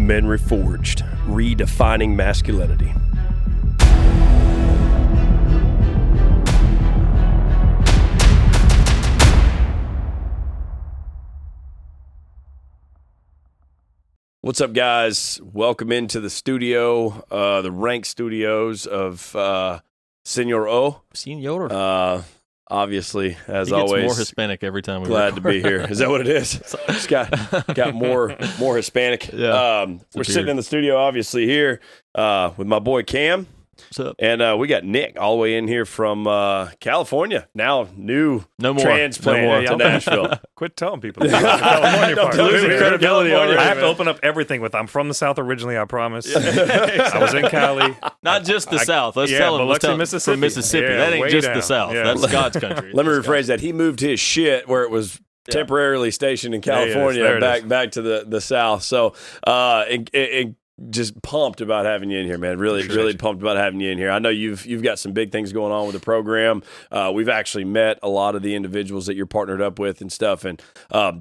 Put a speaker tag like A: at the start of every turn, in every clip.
A: Men Reforged, redefining masculinity. What's up, guys? Welcome into the studio, the Rank Studios of Senor O.
B: Senor.
A: Obviously, as
B: he gets
A: always,
B: more Hispanic every time we
A: glad
B: record.
A: to be here. Is that what it is? Just got more Hispanic.
B: Yeah,
A: we're sitting in the studio, obviously, here with my boy Cam.
B: What's up?
A: And we got Nick all the way in here from California. Now transplant to Nashville.
C: Quit telling people. California part.
A: Losing credibility already.
C: I have to open up everything with I'm from the South originally, I promise. I was in Cali.
B: Not just the South. Let's tell them.
C: Mississippi.
B: From Mississippi.
C: Yeah,
B: that ain't just
C: down.
B: the South.
C: Yeah.
B: That's God's country.
A: Let me rephrase that. He moved his shit where it was temporarily stationed in California back to the South. So, just pumped about having you in here, man. Really pumped about having you in here. I know you've got some big things going on with the program. We've actually met a lot of the individuals that you're partnered up with and stuff, and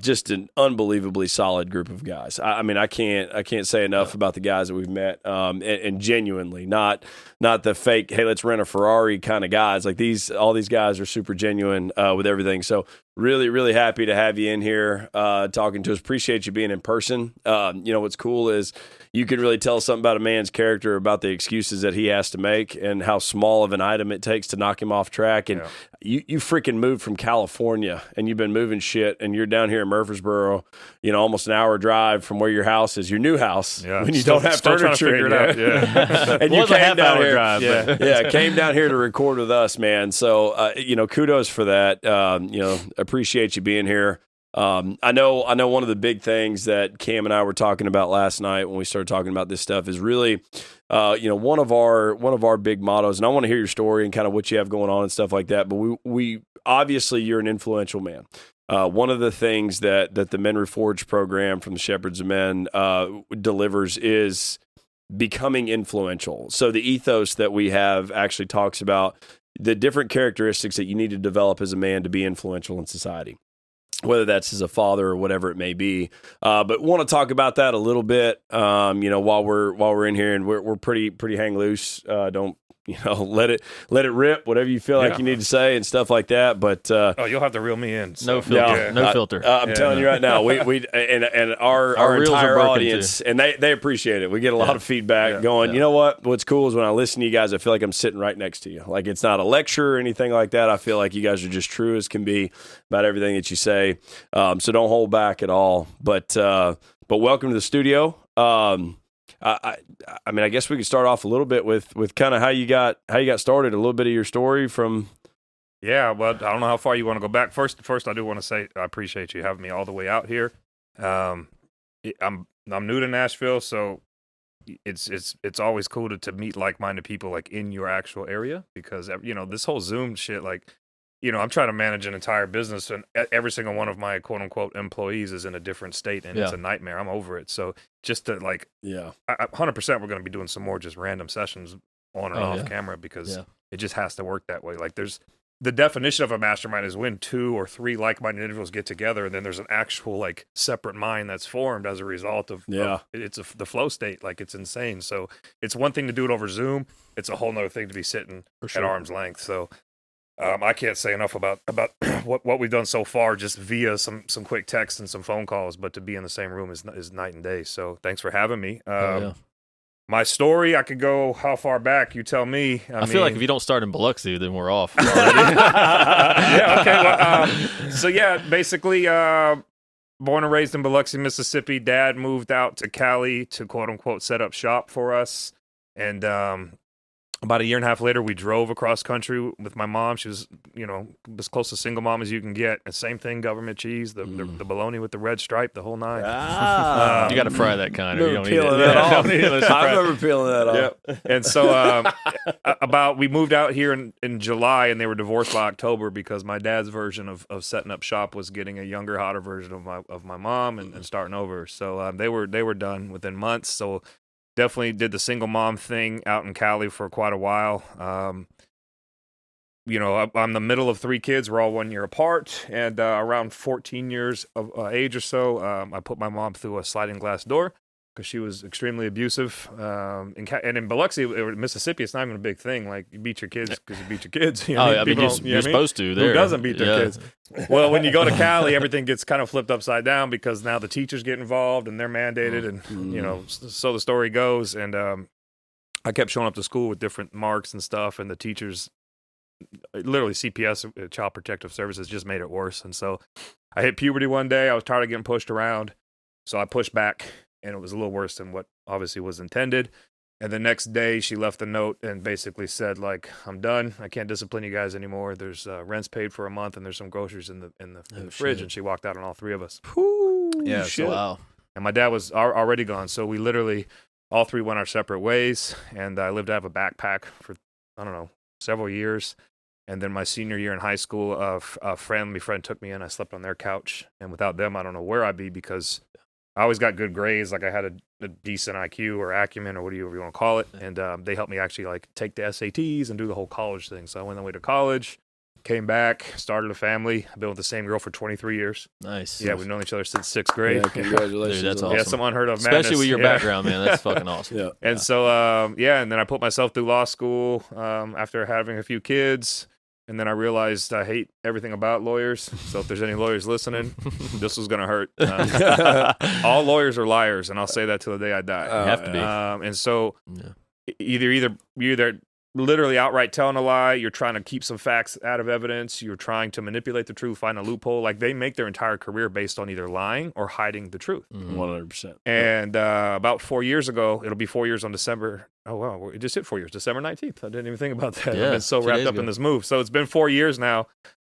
A: just an unbelievably solid group of guys. I mean, I can't say enough about the guys that we've met, and genuinely, not the fake, hey, let's rent a Ferrari kind of guys. Like all these guys are super genuine with everything. So really happy to have you in here talking to us. Appreciate you being in person. What's cool is you can really tell something about a man's character, about the excuses that he has to make and how small of an item it takes to knock him off track. And you freaking moved from California and you've been moving shit and you're down here in Murfreesboro, almost an hour drive from where your house is, your new house, when you don't have furniture in there.
C: Yeah.
A: And you came down here.
B: Drive,
A: came down here to record with us, man. So, kudos for that. Appreciate you being here. I know one of the big things that Cam and I were talking about last night when we started talking about this stuff is really, one of our big mottos, and I want to hear your story and kind of what you have going on and stuff like that. But we obviously you're an influential man. One of the things that the Men Reforged program from the Shepherds of Men delivers is becoming influential. So the ethos that we have actually talks about the different characteristics that you need to develop as a man to be influential in society, whether that's as a father or whatever it may be. But want to talk about that a little bit, while we're in here, and we're pretty hang loose. Don't let it rip, whatever you feel like you need to say and stuff like that. But
C: you'll have to reel me in. So.
B: No filter. No filter.
A: I'm telling you right now, we and our entire audience, and they appreciate it. We get a lot of feedback going, you know what? What's cool is when I listen to you guys, I feel like I'm sitting right next to you. Like it's not a lecture or anything like that. I feel like you guys are just true as can be about everything that you say. So don't hold back at all. But welcome to the studio. I mean, I guess we could start off a little bit with kind of how you got started, a little bit of your story from.
C: Yeah, well, I don't know how far you want to go back. First, I do want to say I appreciate you having me all the way out here. I'm new to Nashville, so it's always cool to meet like-minded people like in your actual area because this whole Zoom shit, like. I'm trying to manage an entire business, and every single one of my quote-unquote employees is in a different state, and it's a nightmare. I'm over it. So just to 100% we're going to be doing some more just random sessions on and off camera because it just has to work that way. Like there's the definition of a mastermind is when 2 or 3 like-minded individuals get together, and then there's an actual like separate mind that's formed as a result of the flow state. Like it's insane. So it's one thing to do it over Zoom. It's a whole nother thing to be sitting at arm's length. So. I can't say enough about what we've done so far just via some quick texts and some phone calls, but to be in the same room is night and day. So thanks for having me. My story, I could go how far back, you tell me. I
B: feel like if you don't start in Biloxi, then we're off.
C: Basically, born and raised in Biloxi, Mississippi. Dad moved out to Cali to quote unquote set up shop for us. And about a year and a half later, we drove across country with my mom. She was, as close to single mom as you can get. And same thing, government cheese, the bologna with the red stripe, the whole nine.
B: You got to fry that kind, or you don't
A: peeling
B: eat it.
A: That off. I remember peeling that off.
C: Yep. And so we moved out here in July, and they were divorced by October because my dad's version of setting up shop was getting a younger, hotter version of my mom and starting over. So they were done within months. So definitely did the single mom thing out in Cali for quite a while. I'm the middle of 3 kids. We're all 1 year apart. And around 14 years of age or so, I put my mom through a sliding glass door. because she was extremely abusive. And in Biloxi, or Mississippi, it's not even a big thing. Like, you beat your kids because you beat your kids. You know what I mean?
B: You're supposed to. There.
C: Who doesn't beat their kids? Well, when you go to Cali, everything gets kind of flipped upside down because now the teachers get involved and they're mandated, and you know, so the story goes. And I kept showing up to school with different marks and stuff, and the teachers, literally CPS, Child Protective Services, just made it worse. And so I hit puberty one day. I was tired of getting pushed around, so I pushed back. And it was a little worse than what obviously was intended. And the next day, she left a note and basically said, like, I'm done. I can't discipline you guys anymore. There's rent's paid for a month, and there's some groceries in the fridge. And she walked out on all three of us.
A: Yeah,
C: shit.
B: Wow.
C: And my dad was already gone. So we literally, all three went our separate ways. And I lived out of a backpack for, I don't know, several years. And then my senior year in high school, a family friend took me in. I slept on their couch. And without them, I don't know where I'd be, because I always got good grades. Like, I had a decent IQ or acumen or whatever you want to call it. And they helped me actually, like, take the SATs and do the whole college thing. So I went away to college, came back, started a family. I've been with the same girl for 23 years.
B: Nice.
C: Yeah, we've known each other since 6th grade.
A: Yeah, congratulations.
B: Dude, that's awesome.
C: Yeah, some unheard of madness.
B: Especially with your background, man. That's fucking awesome.
A: Yeah.
C: And so, and then I put myself through law school after having a few kids. And then I realized I hate everything about lawyers. So if there's any lawyers listening, this was going to hurt. All lawyers are liars, and I'll say that till the day I die.
B: You have to be.
C: And so you're either literally outright telling a lie, you're trying to keep some facts out of evidence, you're trying to manipulate the truth, find a loophole. Like, they make their entire career based on either lying or hiding the truth.
A: 100%.
C: And about 4 years ago, it'll be 4 years on December. Oh, wow. It just hit 4 years, December 19th. I didn't even think about that.
B: Yeah,
C: I've been so
B: 2
C: wrapped
B: days
C: up
B: ago.
C: in this move. So it's been 4 years now.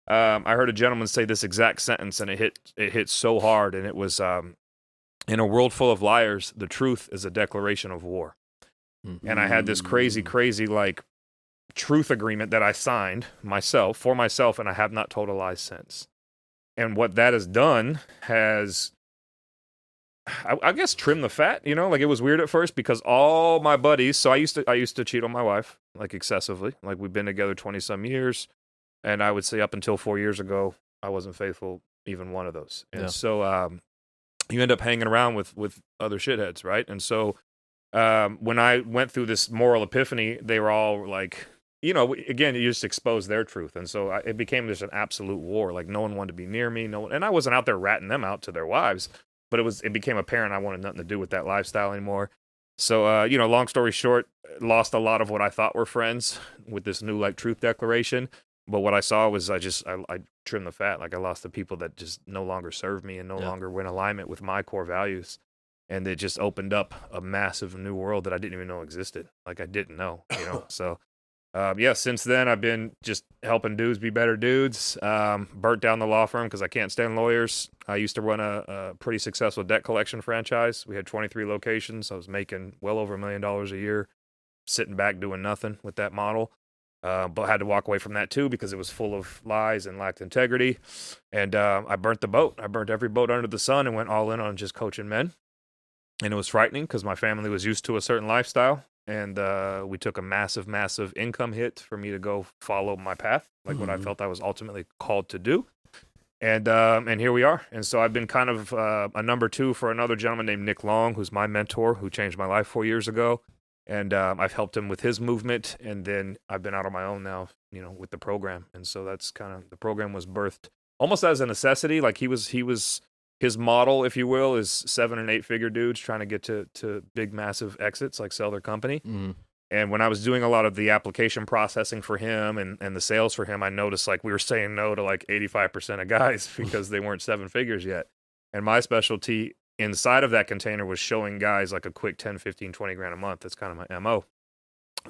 C: I heard a gentleman say this exact sentence, and it hit so hard. And it was, in a world full of liars, the truth is a declaration of war. And I had this crazy, like, truth agreement that I signed for myself, and I have not told a lie since. And what that has done has, I guess, trimmed the fat. You know, like, it was weird at first because all my buddies. So I used to cheat on my wife, like, excessively. Like, we've been together 20-some years, and I would say up until 4 years ago, I wasn't faithful even one of those. And so you end up hanging around with other shitheads, right? And so when I went through this moral epiphany, they were all like, you know, again, you just expose their truth. And so it became just an absolute war. Like, no one wanted to be near me. And I wasn't out there ratting them out to their wives, but it became apparent I wanted nothing to do with that lifestyle anymore. So, long story short, lost a lot of what I thought were friends with this new, like, truth declaration. But what I saw was I trimmed the fat. Like, I lost the people that just no longer served me and no longer were in alignment with my core values. And it just opened up a massive new world that I didn't even know existed. Like, I didn't know, you know. So, since then, I've been just helping dudes be better dudes. Burnt down the law firm because I can't stand lawyers. I used to run a pretty successful debt collection franchise. We had 23 locations. I was making well over $1 million a year, sitting back doing nothing with that model. But I had to walk away from that too because it was full of lies and lacked integrity. And I burnt the boat. I burnt every boat under the sun and went all in on just coaching men. And it was frightening because my family was used to a certain lifestyle. And we took a massive, massive income hit for me to go follow my path, like what I felt I was ultimately called to do. And here we are. And so I've been kind of a number two for another gentleman named Nick Long, who's my mentor, who changed my life 4 years ago. And I've helped him with his movement. And then I've been out on my own now, you know, with the program. And so that's kind of, the program was birthed almost as a necessity. Like, his model, if you will, is 7 and 8 figure dudes trying to get to big, massive exits, like sell their company. And when I was doing a lot of the application processing for him and the sales for him, I noticed, like, we were saying no to like 85% of guys because they weren't 7 figures yet. And my specialty inside of that container was showing guys like a quick 10, 15, 20 grand a month. That's kind of my MO.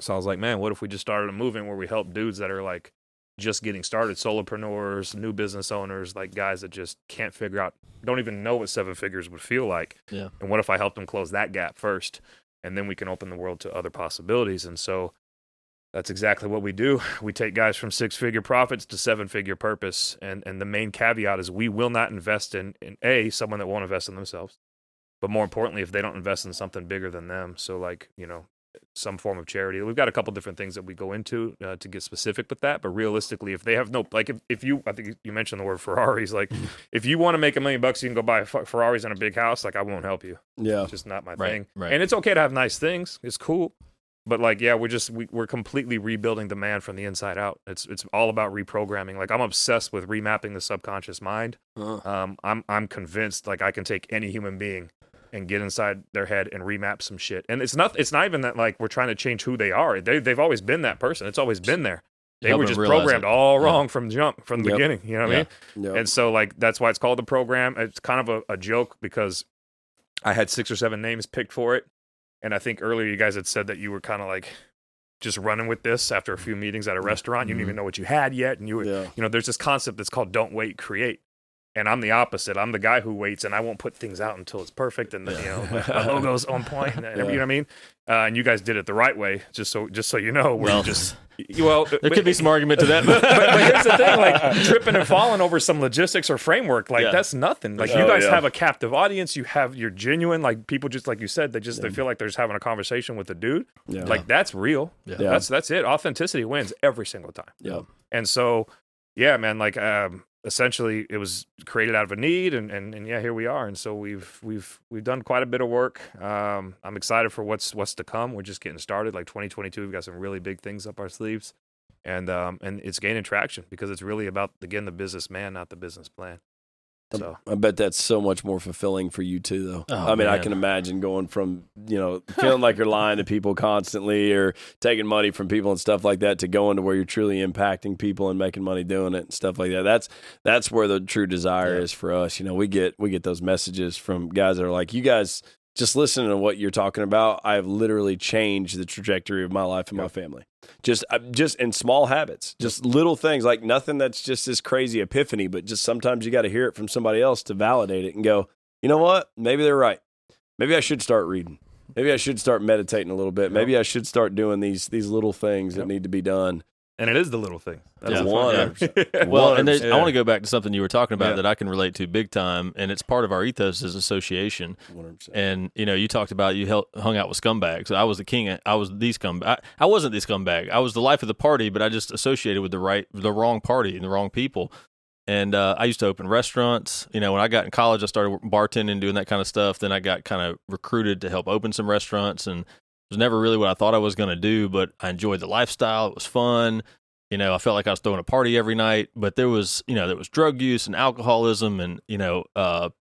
C: So I was like, man, what if we just started a movement where we help dudes that are like just getting started, solopreneurs, new business owners, like guys that just can't figure out, don't even know what 7 figures would feel like.
B: Yeah.
C: And what if I helped them close that gap first? And then we can open the world to other possibilities. And so that's exactly what we do. We take guys from 6-figure profits to 7-figure purpose. And the main caveat is we will not invest in someone that won't invest in themselves. But more importantly, if they don't invest in something bigger than them. So, like, you know, some form of charity. We've got a couple different things that we go into to get specific with that. But realistically, if they have no, like if you, I think you mentioned the word Ferraris, like if you want to make $1 million, you can go buy Ferraris and a big house. Like I won't help you.
A: Yeah.
C: It's just not my
B: Right,
C: thing.
B: right.
C: And it's okay to have nice things. It's cool. But like, yeah, we're completely rebuilding the man from the inside out. It's all about reprogramming. Like I'm obsessed with remapping the subconscious mind. I'm convinced like I can take any human being and get inside their head and remap some shit. And it's not even that like we're trying to change who they are. They've always been that person. It's always been there. They
B: Help
C: were
B: them
C: just
B: realize
C: programmed
B: it.
C: all wrong from the beginning. You know what I mean?
A: Yep.
C: And so like that's why it's called the program. It's kind of a joke because I had 6 or 7 names picked for it. And I think earlier you guys had said that you were kind of like just running with this after a few meetings at a restaurant. You didn't even know what you had yet. And you were, you know, there's this concept that's called don't wait, create. And I'm the opposite. I'm the guy who waits, and I won't put things out until it's perfect and you know my logo's on point. And you know what I mean? And you guys did it the right way, just so you know. Well,
B: There could be some argument to that.
C: but here's the thing: like tripping and falling over some logistics or framework, like that's nothing. Like you guys have a captive audience. You're genuine. Like people, just like you said, they feel like they're just having a conversation with a dude. Yeah. Like that's real. Yeah. That's it. Authenticity wins every single time.
A: Yeah.
C: And so, yeah, man. Like essentially, it was created out of a need, and yeah, here we are. And so we've done quite a bit of work. I'm excited for what's to come. We're just getting started. Like 2022, we've got some really big things up our sleeves, and it's gaining traction because it's really about again the businessman, not the business plan. So
A: I bet that's so much more fulfilling for you too, though.
B: Oh,
A: I mean,
B: man.
A: I can imagine going from, feeling like you're lying to people constantly or taking money from people and stuff like that to going to where you're truly impacting people and making money doing it and stuff like that. That's where the true desire is for us. We get those messages from guys that are like, you guys just listening to what you're talking about, I have literally changed the trajectory of my life and my family. Just in small habits, just little things, like nothing that's just this crazy epiphany, but just sometimes you got to hear it from somebody else to validate it and go, you know what? Maybe they're right. Maybe I should start reading. Maybe I should start meditating a little bit. Maybe I should start doing these little things that need to be done.
C: and it is the little thing. That's
B: Well, and I want to go back to something you were talking about that I can relate to big time, and it's part of our ethos as association.
A: 100%.
B: And you talked about you hung out with scumbags. I was the king. I was the scumbag. I wasn't the scumbag. I was the life of the party, but I just associated with the wrong party and the wrong people. And I used to open restaurants. When I got in college, I started bartending, doing that kind of stuff. Then I got kind of recruited to help open some restaurants, and it was never really what I thought I was going to do, but I enjoyed the lifestyle. It was fun. I felt like I was throwing a party every night, but there was drug use and alcoholism and,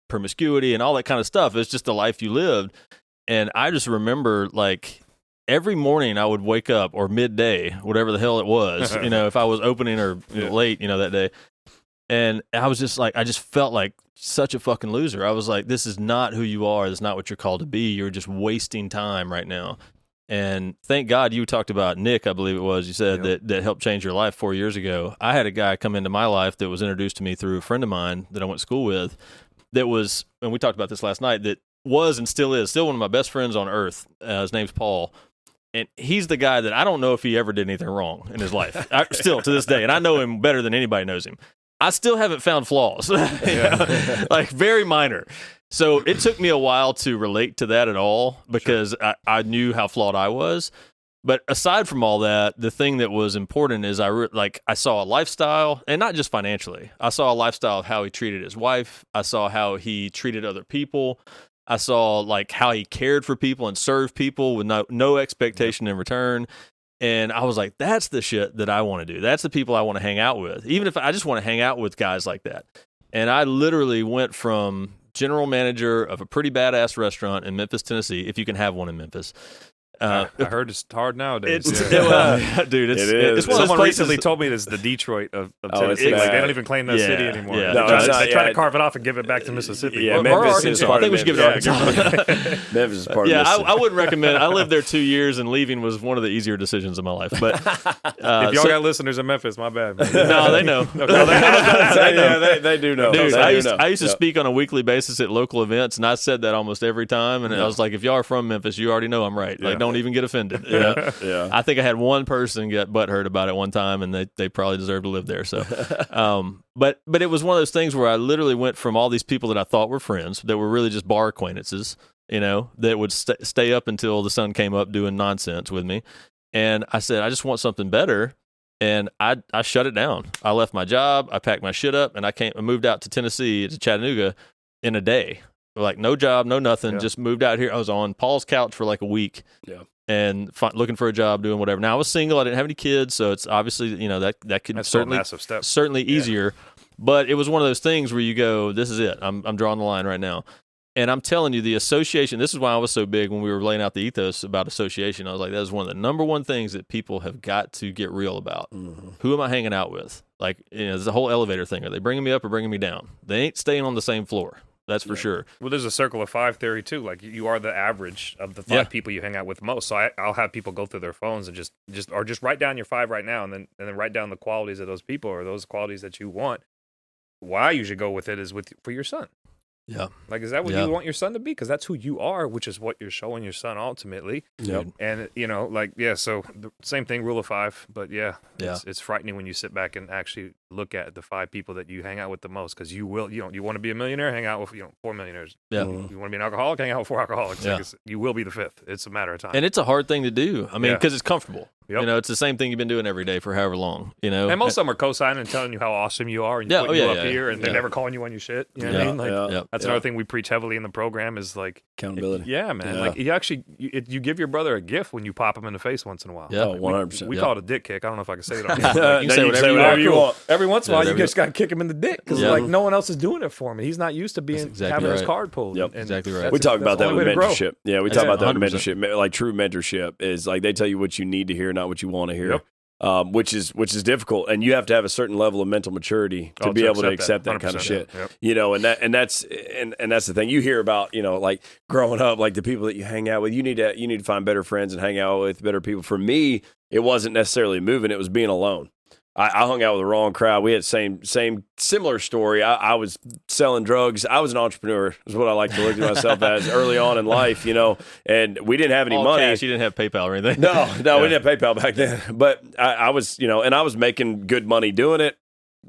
B: promiscuity and all that kind of stuff. It's just the life you lived. And I just remember, like, every morning I would wake up, or midday, whatever the hell it was, if I was opening or late, that day. And I was just like, I just felt like such a fucking loser. I was like, this is not who you are. This is not what you're called to be. You're just wasting time right now. And thank God you talked about Nick, I believe it was. You said that helped change your life 4 years ago. I had a guy come into my life that was introduced to me through a friend of mine that I went to school with that was, and we talked about this last night, that was and still is one of my best friends on earth. His name's Paul. And he's the guy that I don't know if he ever did anything wrong in his life, still to this day. And I know him better than anybody knows him. I still haven't found flaws, like very minor. So it took me a while to relate to that at all because I knew how flawed I was. But aside from all that, the thing that was important is I saw a lifestyle, and not just financially. I saw a lifestyle of how he treated his wife. I saw how he treated other people. I saw like how he cared for people and served people with no expectation in return. And I was like, that's the shit that I want to do. That's the people I want to hang out with. Even if I just want to hang out with guys like that. And I literally went from general manager of a pretty badass restaurant in Memphis, Tennessee, if you can have one in Memphis.
C: I heard it's hard nowadays.
B: Dude, it's one of those
C: Someone
B: places.
C: recently told me it's the Detroit of
A: Oh, it's
C: Tennessee. Like,
A: bad.
C: they don't even claim that city anymore.
B: Yeah.
A: No,
C: They try to carve it off and give it back to Mississippi.
A: Yeah,
B: Or
A: Memphis is
B: Arkansas.
A: part
B: I think
A: of
B: we should give it to
A: Memphis.
B: Arkansas.
A: Memphis is part of
B: Yeah,
A: Mississippi.
B: I wouldn't recommend it. I lived there 2 years, and leaving was one of the easier decisions of my life. But
C: If y'all got listeners in Memphis, my bad.
B: no, they know.
A: They do know.
B: Dude,
A: They do know.
B: I used to speak on a weekly basis at local events, and I said that almost every time. And I was like, if y'all are from Memphis, you already know I'm right. Like, don't even get offended.
A: Yeah.
B: I think I had one person get butthurt about it one time, and they probably deserve to live there. So, but it was one of those things where I literally went from all these people that I thought were friends that were really just bar acquaintances that would stay up until the sun came up doing nonsense with me. And I said, I just want something better. And I shut it down. I left my job. I packed my shit up, and I moved out to Tennessee, to Chattanooga, in a day. Like, no job, no nothing. Just moved out here. I was on Paul's couch for like a week.
A: Yeah.
B: And looking for a job, doing whatever. Now I was single. I didn't have any kids, so it's obviously that could certainly easier. But it was one of those things where you go, this is it. I'm drawing the line right now. And I'm telling you, the association, this is why I was so big when we were laying out the ethos about association. I was like, that is one of the number one things that people have got to get real about. Mm-hmm. Who am I hanging out with? Like, there's a whole elevator thing. Are they bringing me up or bringing me down? They ain't staying on the same floor. That's for sure.
C: Well, there's a circle of five theory too. Like, you are the average of the five people you hang out with most. So I'll have people go through their phones and just write down your five right now, and then write down the qualities of those people or those qualities that you want. Why I usually go with it is for your son.
B: Yeah.
C: Like, is that what you want your son to be? Because that's who you are, which is what you're showing your son ultimately.
A: Yep.
C: And, so the same thing, rule of five. But, it's frightening when you sit back and actually look at the five people that you hang out with the most, because you want to be a millionaire, hang out with, 4 millionaires.
B: Yeah.
C: You want to be an alcoholic, hang out with 4 alcoholics.
B: Yeah.
C: Like, you will be the fifth. It's a matter of time.
B: And it's a hard thing to do. I mean, because it's comfortable.
C: Yep.
B: It's the same thing you've been doing every day for however long, And
C: most of them are co-signing and telling you how awesome you are, and putting you up here, and they're never calling you on your shit. You know what I mean? Like, that's another thing we preach heavily in the program is like
A: accountability.
C: Man. Yeah. Like, you give your brother a gift when you pop him in the face once in a while.
B: Yeah,
A: 100%.
C: We call it a dick kick. I don't know if I can say it on
B: you can say whatever you want.
C: Every once in a while, you just got to kick him in the dick because like no one else is doing it for him. He's not used to having his card pulled.
A: Yep.
B: Exactly right.
A: We talk about that with mentorship. Yeah, we talk about that with
B: 100%.
A: mentorship. Like, true mentorship is like they tell you what you need to hear, not what you want to hear. Yep. Which is difficult, and you have to have a certain level of mental maturity to be able to accept that kind of shit. Yep. And that's the thing you hear about. Like, growing up, like the people that you hang out with, you need to find better friends and hang out with better people. For me, it wasn't necessarily moving; it was being alone. I hung out with the wrong crowd. We had similar story. I was selling drugs. I was an entrepreneur, is what I like to look at myself as early on in life, and we didn't have any money.
B: Cash. You didn't have PayPal or anything.
A: No, we didn't have PayPal back then. But I was, and I was making good money doing it.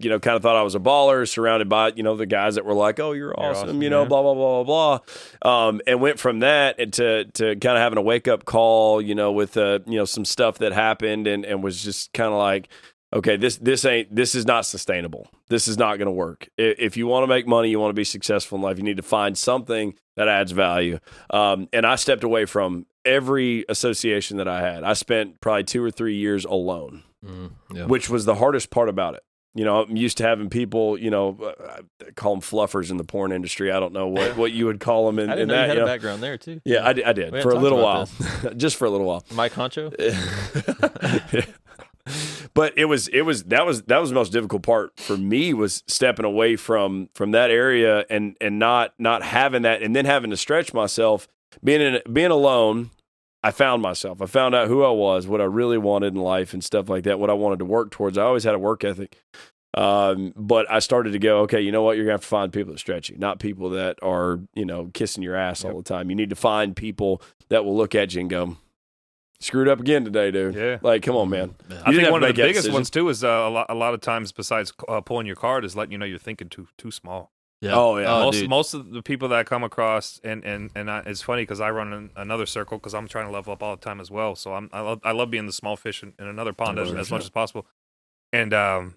A: Kind of thought I was a baller, surrounded by, the guys that were like, oh, you're awesome, blah, blah, blah, blah, blah. And went from that to kind of having a wake-up call, with, some stuff that happened and was just kind of like, okay, this is not sustainable. This is not going to work. If you want to make money, you want to be successful in life, you need to find something that adds value. And I stepped away from every association that I had. I spent probably 2 or 3 years alone, which was the hardest part about it. I'm used to having people, call them fluffers in the porn industry. I don't know what you would call them in that.
B: I didn't know you had a background there too.
A: Yeah, I did for a little while, just for a little while.
B: Mike Honcho.
A: But that was the most difficult part for me, was stepping away from that area and not having that, and then having to stretch myself. Being alone, I found myself. I found out who I was, what I really wanted in life, and stuff like that. What I wanted to work towards. I always had a work ethic, but I started to go, okay, you know what? You're gonna have to find people that stretch you, not people that are kissing your ass all the time. You need to find people that will look at you and go, screwed up again today, dude.
C: Yeah.
A: Like, come on, man.
C: I think one of the biggest ones too is a lot of times, besides pulling your card, is letting you know you're thinking too small.
B: Yeah.
A: Oh yeah.
C: Most of the people that I come across, and it's funny because I run another circle because I'm trying to level up all the time as well. So I love being the small fish in another pond as much as possible. And I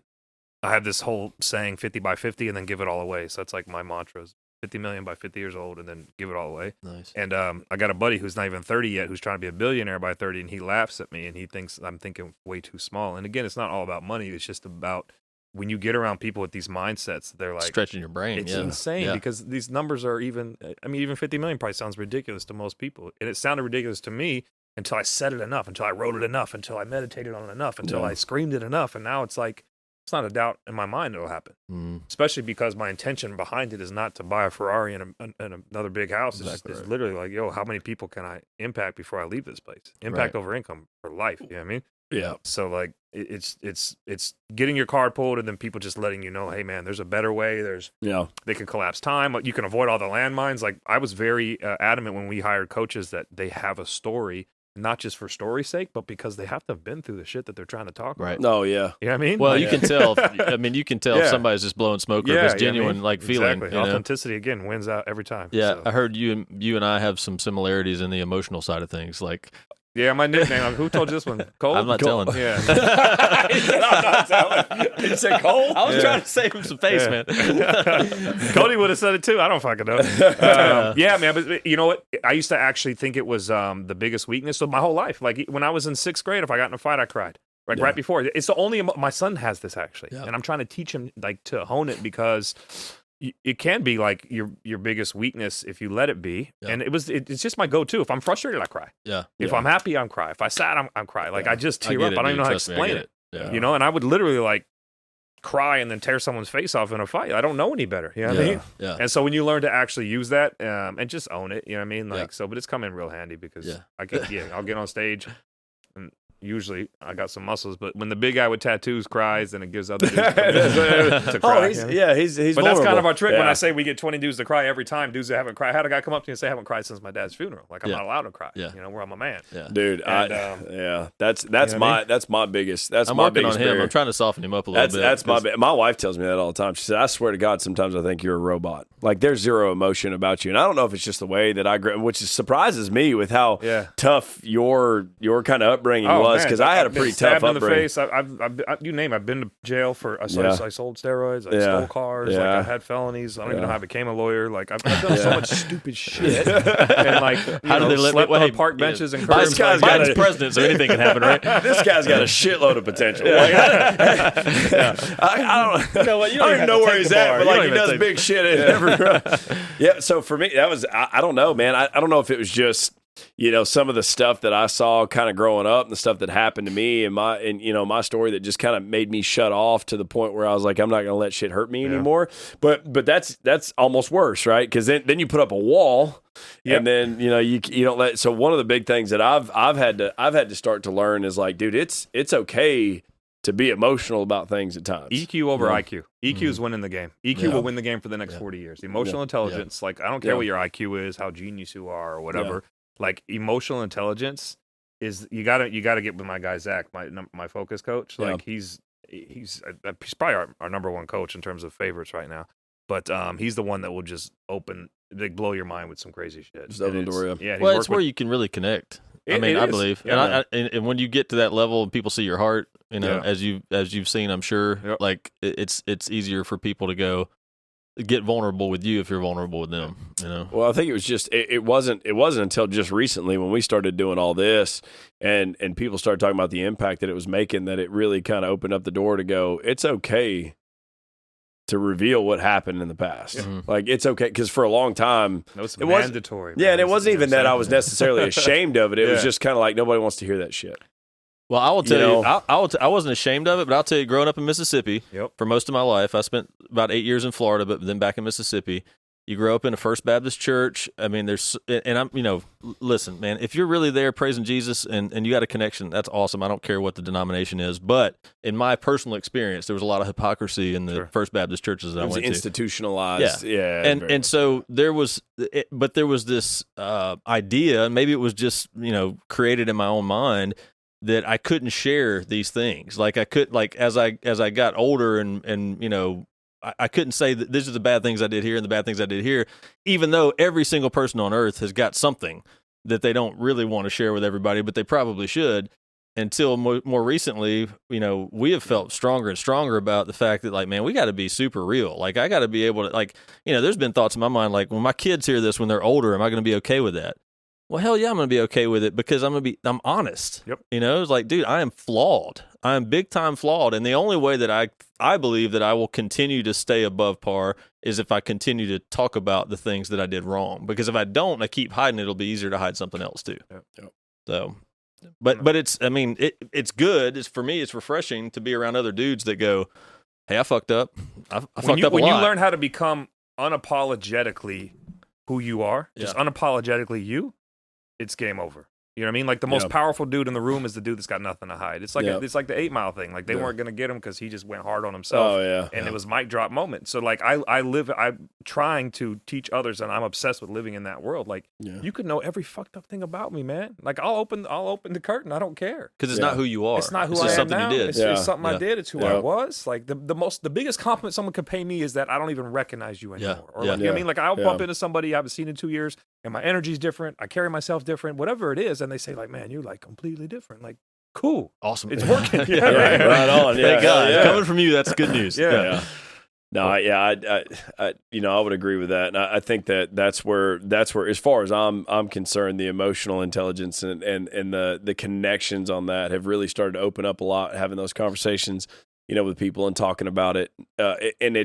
C: have this whole saying, 50 by 50, and then give it all away. So that's like my mantra. 50 million by 50 years old, and then give it all away.
B: Nice.
C: And I got a buddy who's not even 30 yet, who's trying to be a billionaire by 30, and he laughs at me, and he thinks I'm thinking way too small. And again, it's not all about money. It's just about when you get around people with these mindsets, they're like
B: stretching your brain.
C: It's insane because these numbers are even 50 million probably sounds ridiculous to most people. And it sounded ridiculous to me until I said it enough, until I wrote it enough, until I meditated on it enough, until I screamed it enough. And now it's like, it's not a doubt in my mind it'll happen. Especially because my intention behind it is not to buy a Ferrari and another big house. It's literally like, yo, how many people can I impact before I leave this place? Impact over income for life. You know what I mean?
A: Yeah.
C: So like it's getting your card pulled, and then people just letting you know, hey man, there's a better way. They can collapse time. You can avoid all the landmines. Like, I was very adamant when we hired coaches that they have a story not just for story's sake, but because they have to have been through the shit that they're trying to talk about.
A: Oh yeah.
C: You know what I mean?
B: Well,
C: Like,
B: you can tell. You can tell if somebody's just blowing smoke or if it's genuine, feeling.
C: Exactly. Authenticity again wins out every time.
B: Yeah,
C: so.
B: I heard you and I have some similarities in the emotional side of things. Like,
C: yeah, my nickname. Who told you this one? Cole?
B: I'm not telling.
C: Yeah.
A: He said, I'm not telling. Did you say Cole?
B: I was trying to save him some face, man.
C: Cody would have said it too. I don't fucking know. Yeah, man. But you know what? I used to actually think it was the biggest weakness of my whole life. Like when I was in 6th grade, if I got in a fight, I cried. Like right before. It's the only. My son has this actually, and I'm trying to teach him like to hone it because it can be like your biggest weakness if you let it be. And it's just my go-to. If I'm frustrated, I cry. If I'm happy, I'm cry. If I'm sad, I'm cry. Like I just tear up. I don't even know how to explain it. You know, and I would literally like cry and then tear someo's face off in a fight. I don't know any better. You know what I mean?
B: Yeah.
C: And so when you learn to actually use that and just own it, you know what I mean? Like so, but it's come in real handy because I'll get on stage and usually I got some muscles, but when the big guy with tattoos cries, then it gives other dudes to cry.
A: He's
C: But
A: vulnerable.
C: that's kind of our trick when I say we get 20 dudes to cry every time. Dudes that haven't cried. I had a guy come up to me and say, I haven't cried since my dad's funeral. Like I'm not allowed to cry. You know, where I'm a man.
A: Dude,
C: And,
A: that's
C: you know
A: that's my biggest. That's
B: I'm
A: my
B: working
A: biggest
B: on him.
A: barrier.
B: I'm trying to soften him up a little bit.
A: That's my wife tells me that all the time. She said, I swear to God, sometimes I think you're a robot. Like there's zero emotion about you. And I don't know if it's just the way that I grew, which surprises me with how tough your kind of upbringing was. Because I had a pretty tough upbringing.
C: In the face. I've you name it. I've been to jail for I sold steroids. I stole cars. Like I had felonies. I don't even know how I became a lawyer. Like I've done so much stupid shit. And like
B: how do they
C: slept on park benches and curbs.
B: Biden's president, so anything can happen, right?
A: This guy's got a shitload of potential. Like, I don't,
C: you know what? You don't
A: even know where he's at, but like he does big shit. So for me, that was I don't know, man. I don't know if it was just some of the stuff that I saw kind of growing up and the stuff that happened to me and my story that just kind of made me shut off to the point where I was like, I'm not going to let shit hurt me anymore. But that's almost worse, right? Because then you put up a wall and then you don't let. So one of the big things that I've had to start to learn is like, dude, it's okay to be emotional about things at times.
C: EQ over IQ. EQ is winning the game. EQ will win the game for the next 40 years. Emotional intelligence, like I don't care what your IQ is, how genius you are, or whatever. Like emotional intelligence is you gotta get with my guy Zach, my focus coach. Like he's probably our number one coach in terms of favorites right now. But he's the one that will just blow your mind with some crazy shit.
A: Just open the door.
C: Yeah.
B: Well, it's where you can really connect. I believe, and when you get to that level and people see your heart, as you've seen, I'm sure, like it's easier for people to get vulnerable with you if you're vulnerable with them.
A: Well, I think it was just it wasn't until just recently when we started doing all this and people started talking about the impact that it was making that it really kind of opened up the door to go, it's okay to reveal what happened in the past. Like it's okay because for a long time
C: it was mandatory.
A: And it wasn't even that I was necessarily ashamed of it. It was just kind of like nobody wants to hear that shit.
B: Well, I will tell you, I wasn't ashamed of it, but I'll tell you, growing up in Mississippi for most of my life, I spent about 8 years in Florida, but then back in Mississippi. You grow up in a First Baptist church. I mean, listen, man, if you're really there praising Jesus and you got a connection, that's awesome. I don't care what the denomination is. But in my personal experience, there was a lot of hypocrisy in the First Baptist churches that I went to.
A: Institutionalized. Yeah.
B: And so there was this idea, and maybe it was just, created in my own mind, that I couldn't share these things. Like I could, like as I got older and I couldn't say that these are the bad things I did here and the bad things I did here, even though every single person on earth has got something that they don't really want to share with everybody, but they probably should. Until more recently, we have felt stronger and stronger about the fact that, like, man, we got to be super real. Like, I got to be able to, like, there's been thoughts in my mind, like, when my kids hear this when they're older, am I going to be okay with that? Well, hell yeah, I'm going to be okay with it because I'm honest.
C: Yep.
B: It's like, dude, I am flawed. I am big time flawed. And the only way that I believe that I will continue to stay above par is if I continue to talk about the things that I did wrong. Because if I don't, I keep hiding, it'll be easier to hide something else too.
C: Yep.
B: So, but it's, it's good. It's for me, it's refreshing to be around other dudes that go, hey, I fucked up. I fucked up a lot.
C: When you learn how to become unapologetically who you are, just unapologetically you, it's game over. You know what I mean? Like the most powerful dude in the room is the dude that's got nothing to hide. It's like it's like the 8 Mile thing. Like they weren't gonna get him because he just went hard on himself.
A: Oh yeah,
C: and it was mic drop moment. So like I'm trying to teach others, and I'm obsessed with living in that world. Like you could know every fucked up thing about me, man. Like I'll open the curtain. I don't care
B: because it's not who you are.
C: It's not who
B: it's
C: I
B: just
C: am
B: something
C: now.
B: you did.
C: It's just something I did. It's who I was. Like the biggest compliment someone could pay me is that I don't even recognize you anymore. Or like, you know what I mean? Like I'll bump into somebody I haven't seen in 2 years, and my energy's different. I carry myself different, whatever it is, and they say like, man, you're like completely different. Like, cool,
B: awesome,
C: it's working.
A: Right on.
B: Thank God. Coming from you, that's good news.
A: No, I would agree with that, and I think that's where, as far as I'm concerned, the emotional intelligence and the connections on that have really started to open up a lot. Having those conversations, with people and talking about it, and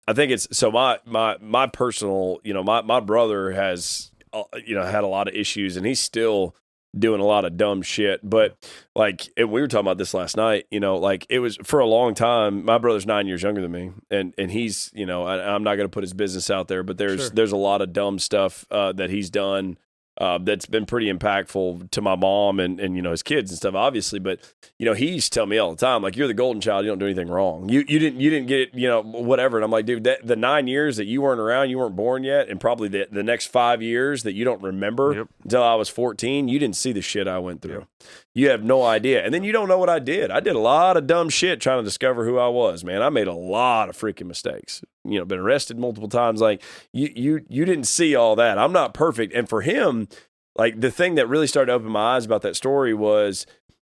A: I think it's so my personal, my brother has, had a lot of issues, and he's still doing a lot of dumb shit. But like, and we were talking about this last night, like it was for a long time. My brother's 9 years younger than me, and he's, I'm not going to put his business out there, but there's a lot of dumb stuff that he's done that's been pretty impactful to my mom and his kids and stuff, obviously. But he used to tell me all the time, like, you're the golden child, you don't do anything wrong. You didn't get whatever. And I'm like, dude, the 9 years that you weren't around, you weren't born yet, and probably the next 5 years that you don't remember until I was 14, you didn't see the shit I went through. You have no idea. And then you don't know what I did. I did a lot of dumb shit trying to discover who I was, man. I made a lot of freaking mistakes. Been arrested multiple times. Like, you didn't see all that. I'm not perfect. And for him, like, the thing that really started to open my eyes about that story was,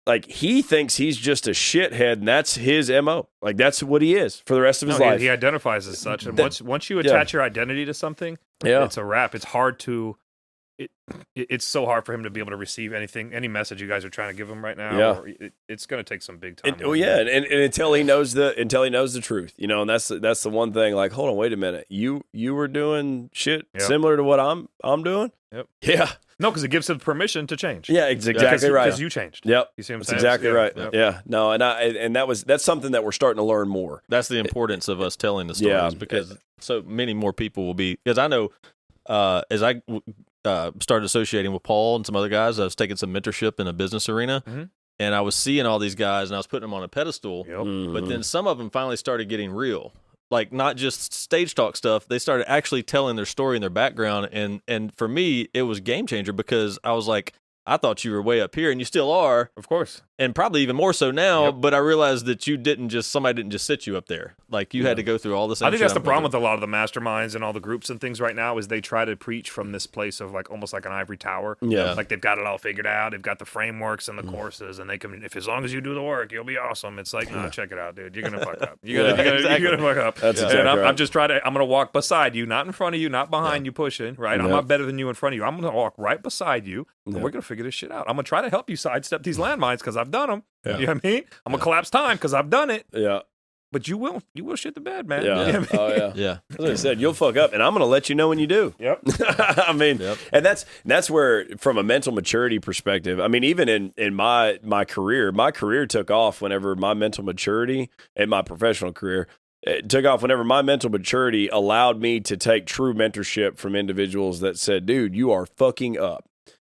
A: like, he thinks he's just a shithead, and that's his MO. Like, that's what he is for the rest of his life.
C: He identifies as such. And once you attach your identity to something, it's a wrap. It's hard to... It's so hard for him to be able to receive any message you guys are trying to give him right now.
A: Yeah.
C: It's going to take some big time.
A: And until he knows the truth, and that's the one thing. Like, hold on, wait a minute, you were doing shit similar to what I'm doing.
C: Yep.
A: Yeah.
C: No, because it gives him permission to change.
A: Yeah, it's exactly right.
C: Because you changed.
A: Yep.
C: You see what I'm
A: that's
C: saying?
A: Exactly right. Yep. Yeah. No, and that's something that we're starting to learn more.
B: That's the importance of us telling the stories because so many more people will be. Because I know as I started associating with Paul and some other guys, I was taking some mentorship in a business arena, and I was seeing all these guys, and I was putting them on a pedestal.
C: Yep.
B: But then some of them finally started getting real. Like, not just stage talk stuff. They started actually telling their story and their background. And for me, it was a game changer because I was like, I thought you were way up here, and you still are.
C: Of course.
B: And probably even more so now, but I realized that somebody didn't just sit you up there. Like, you had to go through all the same
C: I think that's the problem with a lot of the masterminds and all the groups and things right now is they try to preach from this place of, like, almost like an ivory tower.
A: Yeah.
C: Like, they've got it all figured out. They've got the frameworks and the courses, and they can, as long as you do the work, you'll be awesome. It's like, no, check it out, dude. You're going to fuck up. You're going to fuck up.
A: That's exactly right.
C: I'm just I'm going to walk beside you, not in front of you, not behind you pushing, right? I'm not better than you in front of you. I'm going to walk right beside you, and we're going to figure this shit out. I'm going to try to help you sidestep these landmines because I've done them.
A: Yeah.
C: You know what I mean? I'm gonna collapse time because I've done it.
A: Yeah.
C: But you will shit the bed, man.
A: Yeah.
C: You know what I mean?
A: Oh yeah.
B: Yeah.
A: As I said, you'll fuck up, and I'm gonna let you know when you do.
C: Yep.
A: I mean, and that's where, from a mental maturity perspective, I mean, even in my career took off whenever my mental maturity and my professional career. It took off whenever my mental maturity allowed me to take true mentorship from individuals that said, dude, you are fucking up.